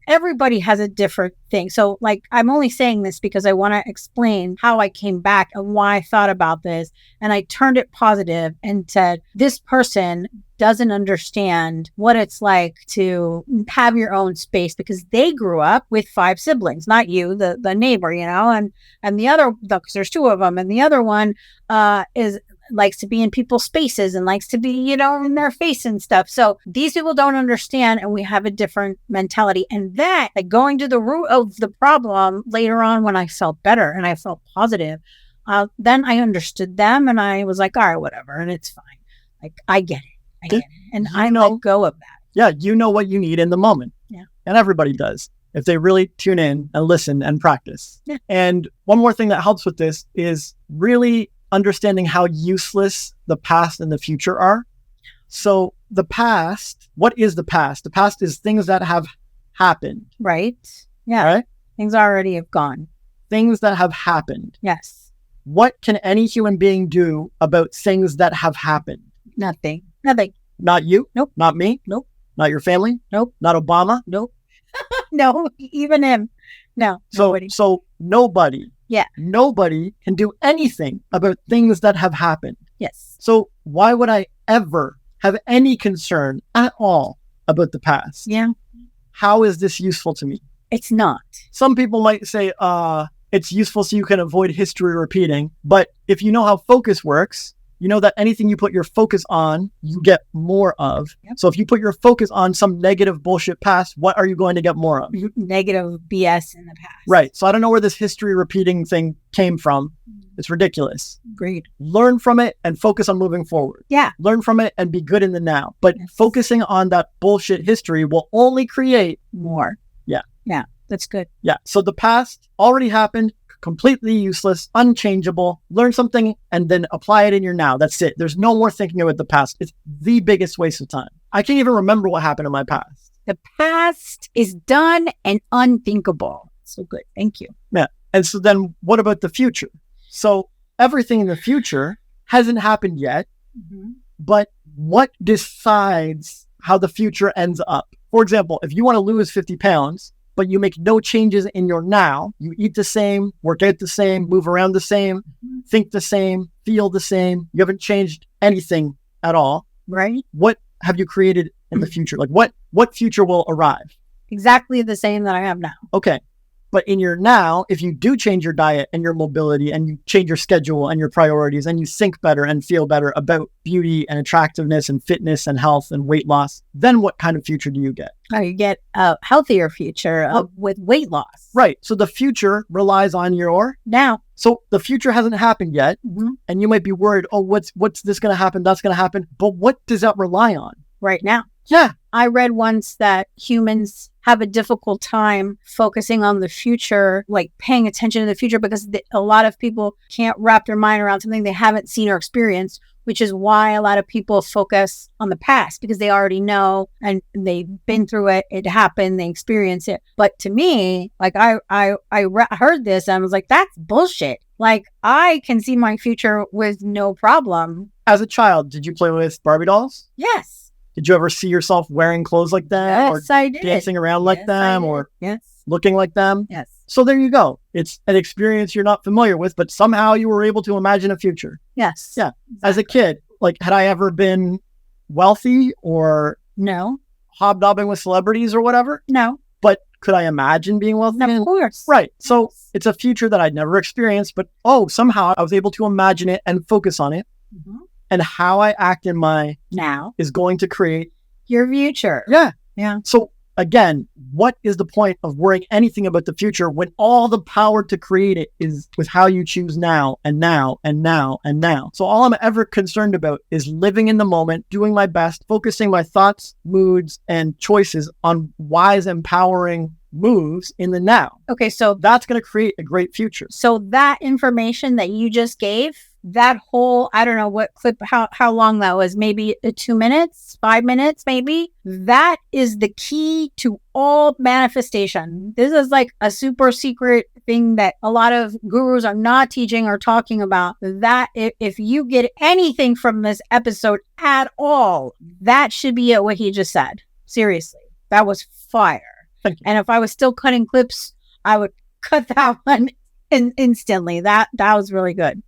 everybody has a different thing. So I'm only saying this because I want to explain how I came back and why I thought about this. And I turned it positive and said, this person doesn't understand what it's like to have your own space because they grew up with 5 siblings, not you, the neighbor, and the other, because there's 2 of them. And the other one likes to be in people's spaces and likes to be, in their face and stuff. So these people don't understand and we have a different mentality. And that, going to the root of the problem later on when I felt better and I felt positive, then I understood them and I was like, all right, whatever. And it's fine. I get it. And I let go of that. Yeah, you know what you need in the moment. Yeah. And everybody does if they really tune in and listen and practice. Yeah. And one more thing that helps with this is really understanding how useless the past and the future are. So the past, what is the past? The past is things that have happened. Right. Yeah. Right? Things already have gone. Things that have happened. Yes. What can any human being do about things that have happened? Nothing. Not you? Nope. Not me? Nope. Not your family? Nope. Not Obama? Nope. No, even him. No. Nobody. So nobody. Yeah. Nobody can do anything about things that have happened. Yes. So why would I ever have any concern at all about the past? Yeah. How is this useful to me? It's not. Some people might say, it's useful so you can avoid history repeating. But if you know how focus works, You know that anything you put your focus on, you get more of. Yep. So if you put your focus on some negative bullshit past, what are you going to get more of? Negative BS in the past. Right. So I don't know where this history repeating thing came from. It's ridiculous. Agreed. Learn from it and focus on moving forward. Yeah. Learn from it and be good in the now. But focusing on that bullshit history will only create more. Yeah. Yeah. That's good. Yeah. So the past already happened, completely useless, unchangeable. Learn something and then apply it in your now. That's it. There's no more thinking about the past. It's the biggest waste of time. I can't even remember what happened in my past. The past is done and unthinkable. So good. Thank you. Yeah. And so then what about the future? So everything in the future hasn't happened yet, but what decides how the future ends up? For example, if you want to lose 50 pounds, but you make no changes in your now, you eat the same, work out the same, move around the same, think the same, feel the same, you haven't changed anything at all. Right. What have you created in the future? Like what future will arrive? Exactly the same that I have now. Okay. But in your now, if you do change your diet and your mobility and you change your schedule and your priorities and you think better and feel better about beauty and attractiveness and fitness and health and weight loss, then what kind of future do you get? You get a healthier future with weight loss. Right. So the future relies on your now. So the future hasn't happened yet. And you might be worried, oh, what's this going to happen? That's going to happen. But what does that rely on? Right now. Yeah. I read once that humans have a difficult time focusing on the future, like paying attention to the future, because a lot of people can't wrap their mind around something they haven't seen or experienced, which is why a lot of people focus on the past because they already know and they've been through it. It happened. They experience it. But to me, like I heard this and I was like, that's bullshit. Like I can see my future with no problem. As a child, did you play with Barbie dolls? Yes. Did you ever see yourself wearing clothes like them? Yes, I did. Dancing around like them or looking like them? Yes. So there you go. It's an experience you're not familiar with, but somehow you were able to imagine a future. Yes. Yeah. Exactly. As a kid, like had I ever been wealthy or no hobnobbing with celebrities or whatever? No. But could I imagine being wealthy? Of course. Right. So it's a future that I'd never experienced, but somehow I was able to imagine it and focus on it. And how I act in my now is going to create your future. Yeah. Yeah. So again, what is the point of worrying anything about the future when all the power to create it is with how you choose now and now and now and now? So all I'm ever concerned about is living in the moment, doing my best, focusing my thoughts, moods, and choices on wise, empowering moves in the now. Okay. So that's going to create a great future. So that information that you just gave, that whole, I don't know what clip, how long that was, maybe 2 minutes, 5 minutes, maybe. That is the key to all manifestation. This is like a super secret thing that a lot of gurus are not teaching or talking about. That if you get anything from this episode at all, that should be it, what he just said. Seriously, that was fire. And if I was still cutting clips, I would cut that one instantly. That was really good.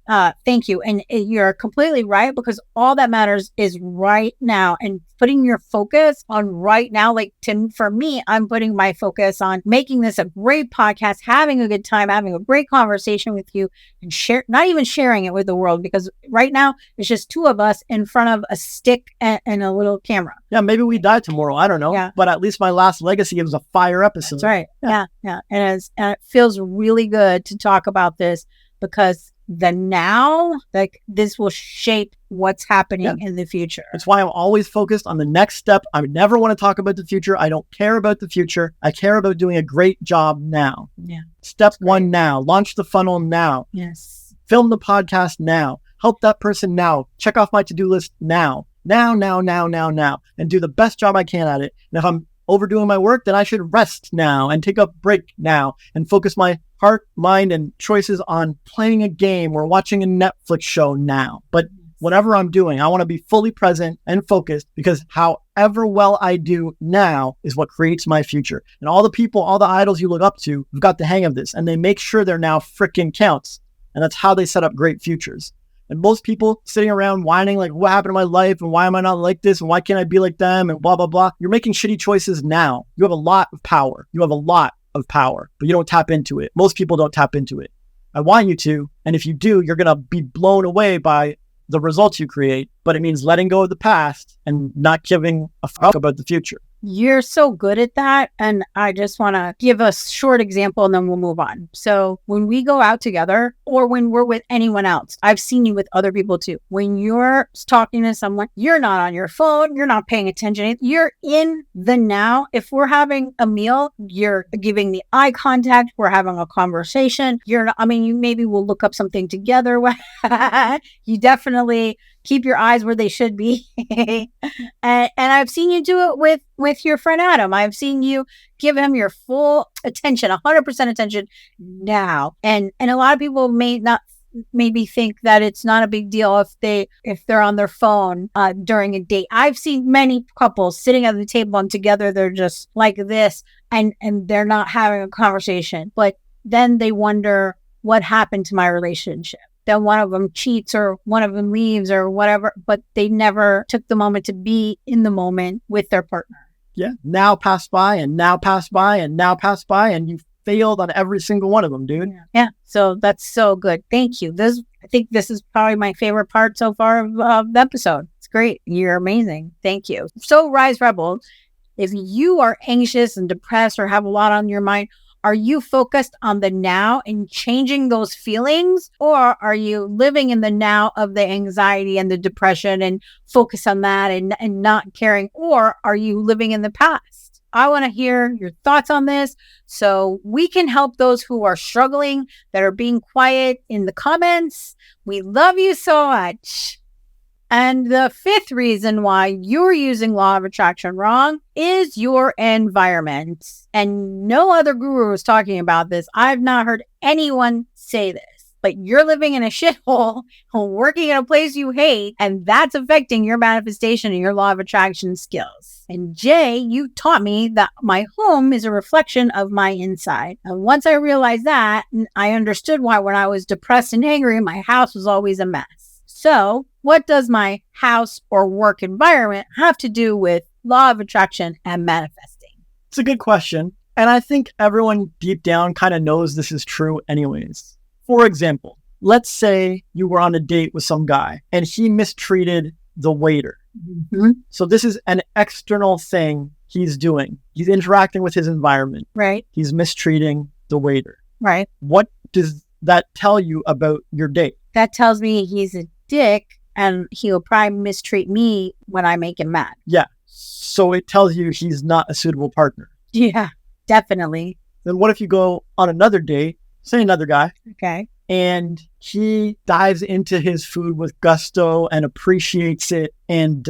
Thank you. And you're completely right, because all that matters is right now and putting your focus on right now. Like for me, I'm putting my focus on making this a great podcast, having a good time, having a great conversation with you, and not even sharing it with the world, because right now it's just two of us in front of a stick and a little camera. Yeah, maybe we die tomorrow. I don't know. Yeah. But at least my last legacy was a fire episode. That's right. Yeah. And it feels really good to talk about this, because the now, like this will shape what's happening in the future. That's why I'm always focused on the next step. I never want to talk about the future. I don't care about the future. I care about doing a great job now. Yeah. Step one now. Launch the funnel now. Yes. Film the podcast now. Help that person now. Check off my to-do list now. Now. And do the best job I can at it. And if I'm overdoing my work, then I should rest now and take a break now and focus my heart, mind, and choices on playing a game or watching a Netflix show now. But whatever I'm doing, I want to be fully present and focused, because however well I do now is what creates my future. And all the people, all the idols you look up to have got the hang of this, and they make sure they're now freaking counts. And that's how they set up great futures. And most people sitting around whining like, what happened to my life? And why am I not like this? And why can't I be like them? And blah, blah, blah. You're making shitty choices now. You have a lot of power. But you don't tap into it. Most people don't tap into it. I want you to. And if you do, you're going to be blown away by the results you create, but it means letting go of the past and not giving a fuck about the future. You're so good at that. And I just want to give a short example and then we'll move on. So when we go out together or when we're with anyone else, I've seen you with other people too. When you're talking to someone, you're not on your phone, you're not paying attention. You're in the now. If we're having a meal, you're giving the eye contact. We're having a conversation. You're not, I mean, you maybe will look up something together. You definitely keep your eyes where they should be. and I've seen you do it with your friend Adam. I've seen you give him your full attention, 100% attention now. And a lot of people may not maybe think that it's not a big deal if they're on their phone during a date. I've seen many couples sitting at the table and together they're just like this and they're not having a conversation. But then they wonder what happened to my relationship. Then one of them cheats or one of them leaves or whatever, but they never took the moment to be in the moment with their partner. Yeah. Now pass by and now pass by and now pass by and you failed on every single one of them, dude. Yeah. So that's so good. Thank you. I think this is probably my favorite part so far of the episode. It's great. You're amazing. Thank you. So Rise Rebel, if you are anxious and depressed or have a lot on your mind, are you focused on the now and changing those feelings? Or are you living in the now of the anxiety and the depression and focus on that and not caring? Or are you living in the past? I want to hear your thoughts on this so we can help those who are struggling, that are being quiet in the comments. We love you so much. And the fifth reason why you're using law of attraction wrong is your environment. And no other guru is talking about this. I've not heard anyone say this. But you're living in a shithole, working in a place you hate, and that's affecting your manifestation and your law of attraction skills. And Jay, you taught me that my home is a reflection of my inside. And once I realized that, I understood why when I was depressed and angry, my house was always a mess. So what does my house or work environment have to do with law of attraction and manifesting? It's a good question. And I think everyone deep down kind of knows this is true anyways. For example, let's say you were on a date with some guy and he mistreated the waiter. Mm-hmm. So this is an external thing he's doing. He's interacting with his environment. Right. He's mistreating the waiter. Right. What does that tell you about your date? That tells me he's a dick and he'll probably mistreat me when I make him mad. Yeah. So it tells you he's not a suitable partner. Yeah, definitely. Then what if you go on another date, say another guy. Okay. And he dives into his food with gusto and appreciates it. And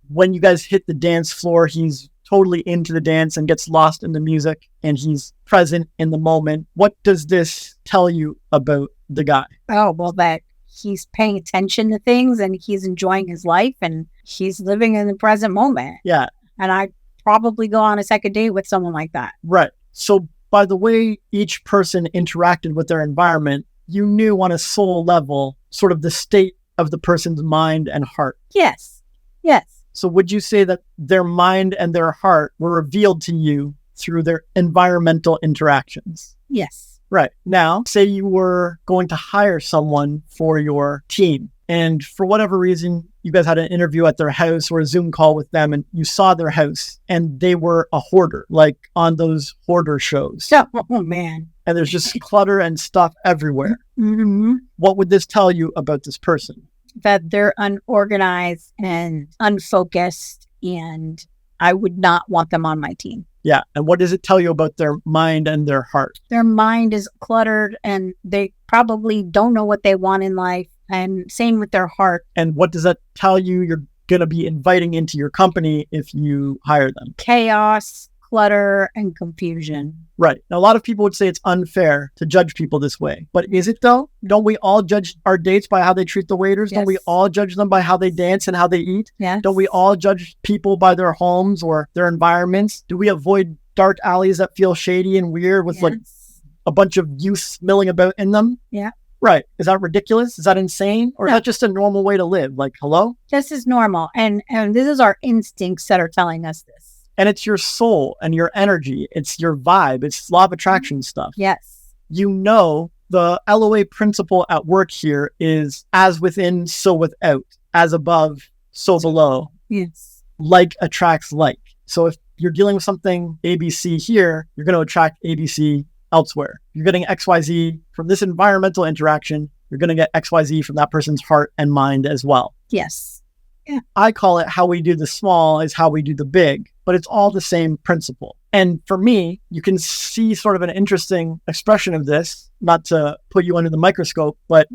when you guys hit the dance floor, he's totally into the dance and gets lost in the music and he's present in the moment. What does this tell you about the guy? Oh, well, that he's paying attention to things and he's enjoying his life and he's living in the present moment. Yeah. And I'd probably go on a second date with someone like that. Right. So by the way each person interacted with their environment, you knew on a soul level sort of the state of the person's mind and heart. Yes. Yes. So would you say that their mind and their heart were revealed to you through their environmental interactions? Yes. Right. Now, say you were going to hire someone for your team, and for whatever reason, you guys had an interview at their house or a Zoom call with them, and you saw their house, and they were a hoarder, like on those hoarder shows. Oh, man. And there's just clutter and stuff everywhere. Mm-hmm. What would this tell you about this person? That they're unorganized and unfocused, and I would not want them on my team. Yeah. And what does it tell you about their mind and their heart? Their mind is cluttered and they probably don't know what they want in life. And same with their heart. And what does that tell you you're going to be inviting into your company if you hire them? Chaos, clutter, and confusion. Right. Now, a lot of people would say it's unfair to judge people this way. But is it though? Don't we all judge our dates by how they treat the waiters? Yes. Don't we all judge them by how they dance and how they eat? Yes. Don't we all judge people by their homes or their environments? Do we avoid dark alleys that feel shady and weird with like a bunch of youth milling about in them? Yeah. Right. Is that ridiculous? Is that insane? Or is that just a normal way to live? Like, hello? This is normal. And this is our instincts that are telling us this. And it's your soul and your energy. It's your vibe. It's law of attraction stuff. Yes. You know The LOA principle at work here is as within, so without, as above, so below. Yes. Like attracts like. So if you're dealing with something ABC here, you're going to attract ABC elsewhere. You're getting XYZ from this environmental interaction, you're going to get XYZ from that person's heart and mind as well. Yes. Yeah. I call it how we do the small is how we do the big, but it's all the same principle. And for me, you can see sort of an interesting expression of this, not to put you under the microscope, but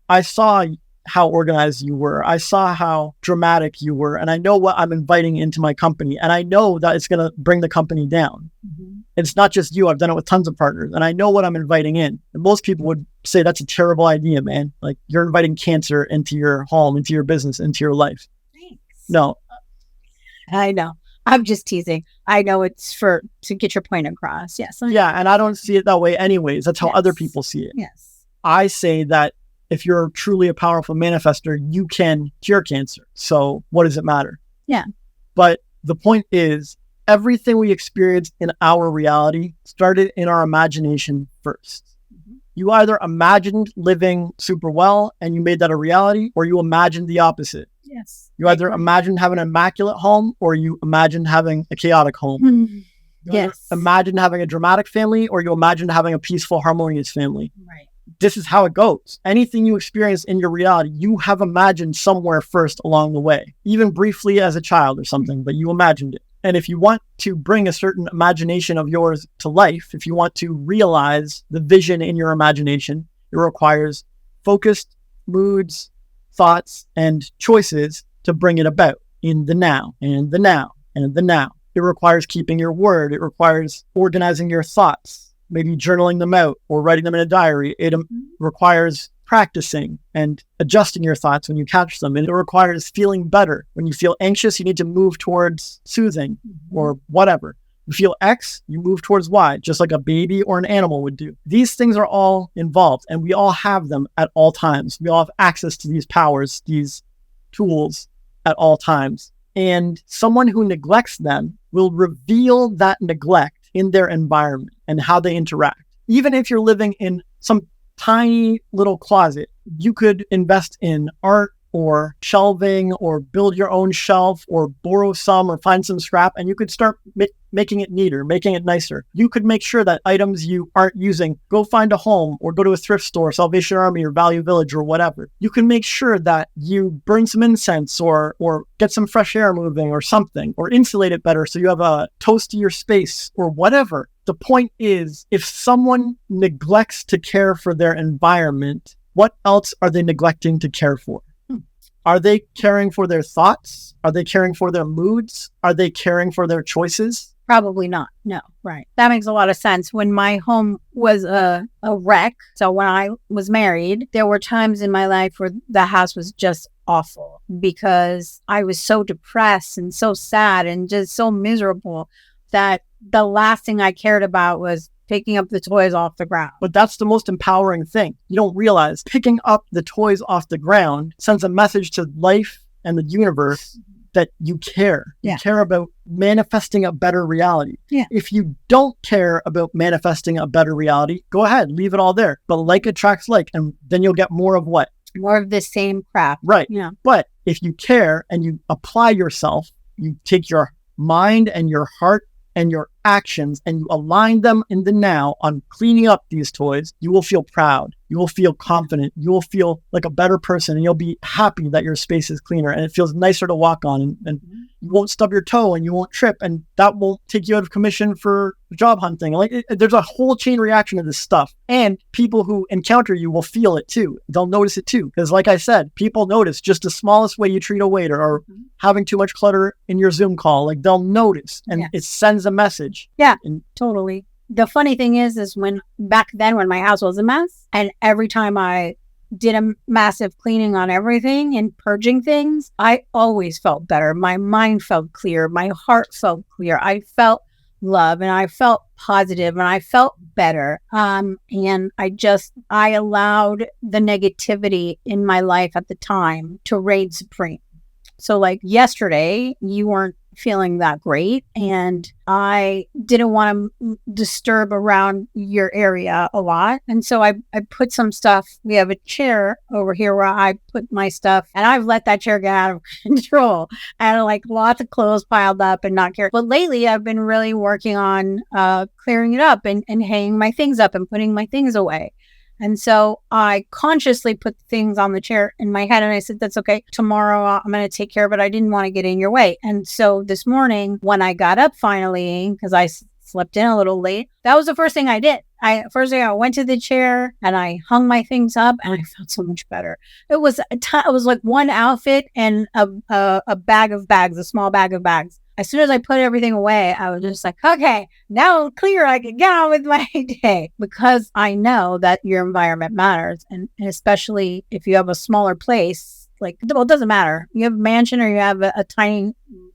I saw how organized you were. I saw how dramatic you were. And I know what I'm inviting into my company. And I know that it's going to bring the company down. Mm-hmm. It's not just you. I've done it with tons of partners. And I know what I'm inviting in. And most people would say that's a terrible idea, man. Like you're inviting cancer into your home, into your business, into your life. Thanks. No. I know. I'm just teasing. I know it's to get your point across. Yes. Yeah. And I don't see it that way anyways. That's how other people see it. Yes. I say that if you're truly a powerful manifester, you can cure cancer. So what does it matter? Yeah. But the point is, everything we experience in our reality started in our imagination first. Mm-hmm. You either imagined living super well and you made that a reality, or you imagined the opposite. Yes. You either imagined having an immaculate home or you imagined having a chaotic home. Mm-hmm. Yes. Imagine having a dramatic family or you imagined having a peaceful, harmonious family. Right. This is how it goes. Anything you experience in your reality, you have imagined somewhere first along the way, even briefly as a child or something, but you imagined it. And if you want to bring a certain imagination of yours to life, if you want to realize the vision in your imagination, it requires focused moods, thoughts, and choices to bring it about in the now and the now and the now. It requires keeping your word. It requires organizing your thoughts, maybe journaling them out or writing them in a diary. It requires practicing and adjusting your thoughts when you catch them. And it requires feeling better. When you feel anxious, you need to move towards soothing or whatever. You feel X, you move towards Y, just like a baby or an animal would do. These things are all involved and we all have them at all times. We all have access to these powers, these tools at all times. And someone who neglects them will reveal that neglect in their environment and how they interact. Even if you're living in some tiny little closet, you could invest in art or shelving or build your own shelf or borrow some or find some scrap and you could start making it neater, making it nicer. You could make sure that items you aren't using, go find a home or go to a thrift store, Salvation Army or Value Village or whatever. You can make sure that you burn some incense or get some fresh air moving or something, or insulate it better so you have a toastier space or whatever. The point is, if someone neglects to care for their environment, what else are they neglecting to care for? Are they caring for their thoughts? Are they caring for their moods? Are they caring for their choices? Probably not. No, right. That makes a lot of sense. When my home was a wreck, so when I was married, there were times in my life where the house was just awful because I was so depressed and so sad and just so miserable that the last thing I cared about was picking up the toys off the ground. But that's the most empowering thing. You don't realize picking up the toys off the ground sends a message to life and the universe that you care. Yeah. You care about manifesting a better reality. Yeah. If you don't care about manifesting a better reality, go ahead, leave it all there. But like attracts like, and then you'll get more of what? More of the same crap. Right. Yeah. But if you care and you apply yourself, you take your mind and your heart and your actions and you align them in the now on cleaning up these toys, you will feel proud. You will feel confident. You will feel like a better person and you'll be happy that your space is cleaner and it feels nicer to walk on and you won't stub your toe and you won't trip and that won't take you out of commission for job hunting. There's a whole chain reaction of this stuff and people who encounter you will feel it too. They'll notice it too. Because like I said, people notice just the smallest way you treat a waiter or having too much clutter in your Zoom call. Like they'll notice and it sends a message. Yeah, totally. The funny thing is when back then when my house was a mess and every time I did a massive cleaning on everything and purging things, I always felt better. My mind felt clear. My heart felt clear. I felt love and I felt positive and I felt better. And I allowed the negativity in my life at the time to reign supreme. So like yesterday, you weren't feeling that great. And I didn't want to disturb around your area a lot. And so I put some stuff. We have a chair over here where I put my stuff, and I've let that chair get out of control. I had like lots of clothes piled up and not care. But lately I've been really working on clearing it up and hanging my things up and putting my things away. And so I consciously put things on the chair in my head, and I said, that's okay. Tomorrow I'm going to take care of it. I didn't want to get in your way. And so this morning when I got up finally, because I slept in a little late, that was the first thing I did. I went to the chair and I hung my things up, and I felt so much better. It was like one outfit and a bag of bags, a small bag of bags. As soon as I put everything away, I was just like, okay, now I'm clear. I can get on with my day, because I know that your environment matters. And especially if you have a smaller place, like, well, it doesn't matter. You have a mansion or you have a tiny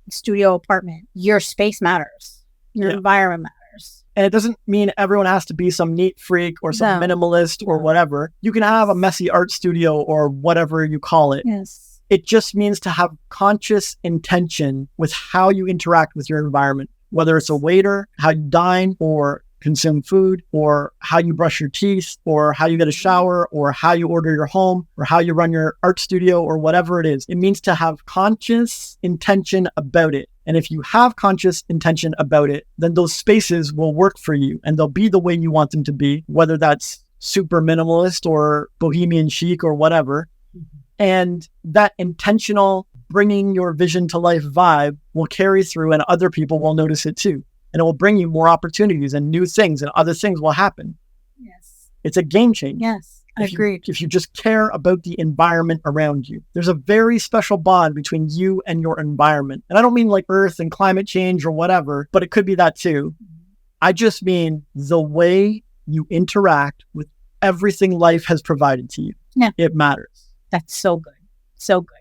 studio apartment. Your space matters. Your environment matters. And it doesn't mean everyone has to be some neat freak or some minimalist or whatever. You can have a messy art studio or whatever you call it. Yes. It just means to have conscious intention with how you interact with your environment, whether it's a waiter, how you dine or consume food, or how you brush your teeth, or how you get a shower, or how you order your home, or how you run your art studio, or whatever it is. It means to have conscious intention about it. And if you have conscious intention about it, then those spaces will work for you and they'll be the way you want them to be, whether that's super minimalist or bohemian chic or whatever. And that intentional bringing your vision to life vibe will carry through, and other people will notice it too. And it will bring you more opportunities and new things, and other things will happen. Yes. It's a game changer. Yes, I agree. If you just care about the environment around you, there's a very special bond between you and your environment. And I don't mean like earth and climate change or whatever, but it could be that too. I just mean the way you interact with everything life has provided to you. Yeah. It matters. That's so good. So good.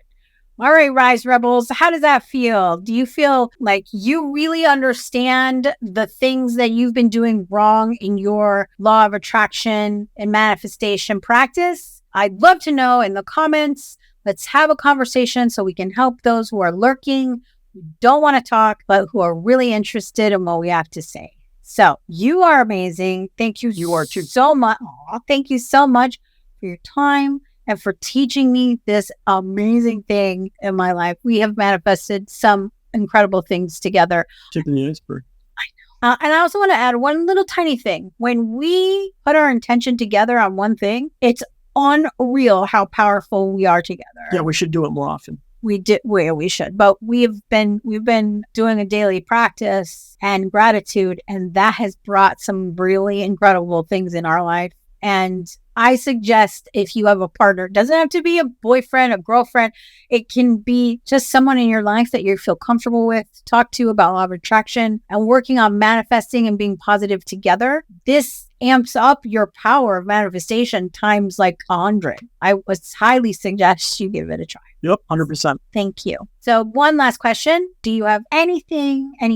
All right, Rise Rebels, how does that feel? Do you feel like you really understand the things that you've been doing wrong in your law of attraction and manifestation practice? I'd love to know in the comments. Let's have a conversation so we can help those who are lurking, who don't want to talk, but who are really interested in what we have to say. So you are amazing. Thank you. You are too. So much. Thank you so much for your time and for teaching me this amazing thing in my life. We have manifested some incredible things together. Chicken the iceberg. I know. And I also want to add one little tiny thing. When we put our intention together on one thing, it's unreal how powerful we are together. Yeah, we should do it more often. We should. But we've been doing a daily practice and gratitude, and that has brought some really incredible things in our life. And I suggest if you have a partner, it doesn't have to be a boyfriend, a girlfriend. It can be just someone in your life that you feel comfortable with, talk to about law of attraction and working on manifesting and being positive together. This amps up your power of manifestation times like 100. I would highly suggest you give it a try. Yep, 100%. Thank you. So one last question. Do you have any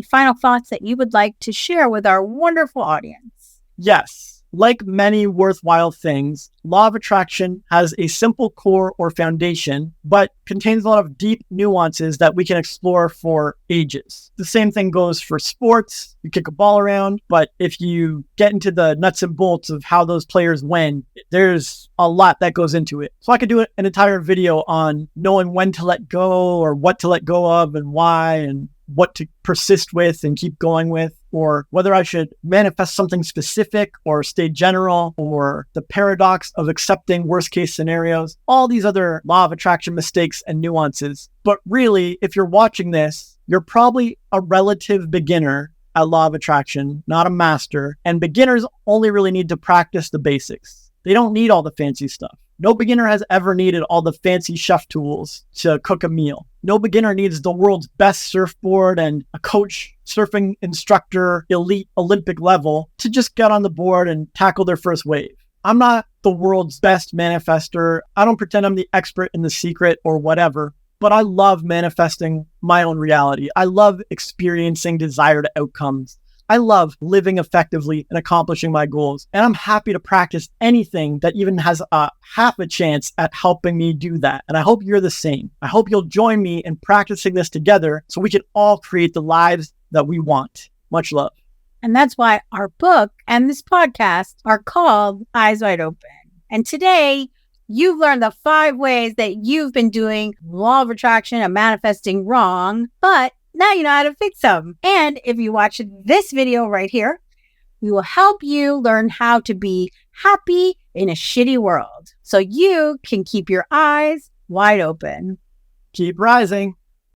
final thoughts that you would like to share with our wonderful audience? Yes. Like many worthwhile things, law of attraction has a simple core or foundation, but contains a lot of deep nuances that we can explore for ages. The same thing goes for sports. You kick a ball around, but if you get into the nuts and bolts of how those players win, there's a lot that goes into it. So I could do an entire video on knowing when to let go or what to let go of and why, and what to persist with and keep going with, or whether I should manifest something specific or stay general, or the paradox of accepting worst case scenarios, all these other law of attraction mistakes and nuances. But really, if you're watching this, you're probably a relative beginner at law of attraction, not a master. And beginners only really need to practice the basics. They don't need all the fancy stuff. No beginner has ever needed all the fancy chef tools to cook a meal. No beginner needs the world's best surfboard and a coach, surfing instructor, elite Olympic level to just get on the board and tackle their first wave. I'm not the world's best manifester. I don't pretend I'm the expert in the secret or whatever, but I love manifesting my own reality. I love experiencing desired outcomes. I love living effectively and accomplishing my goals. And I'm happy to practice anything that even has a half a chance at helping me do that. And I hope you're the same. I hope you'll join me in practicing this together so we can all create the lives that we want. Much love. And that's why our book and this podcast are called Eyes Wide Open. And today, you've learned the 5 ways that you've been doing law of attraction and manifesting wrong, but now you know how to fix them. And if you watch this video right here, we will help you learn how to be happy in a shitty world so you can keep your eyes wide open. Keep rising.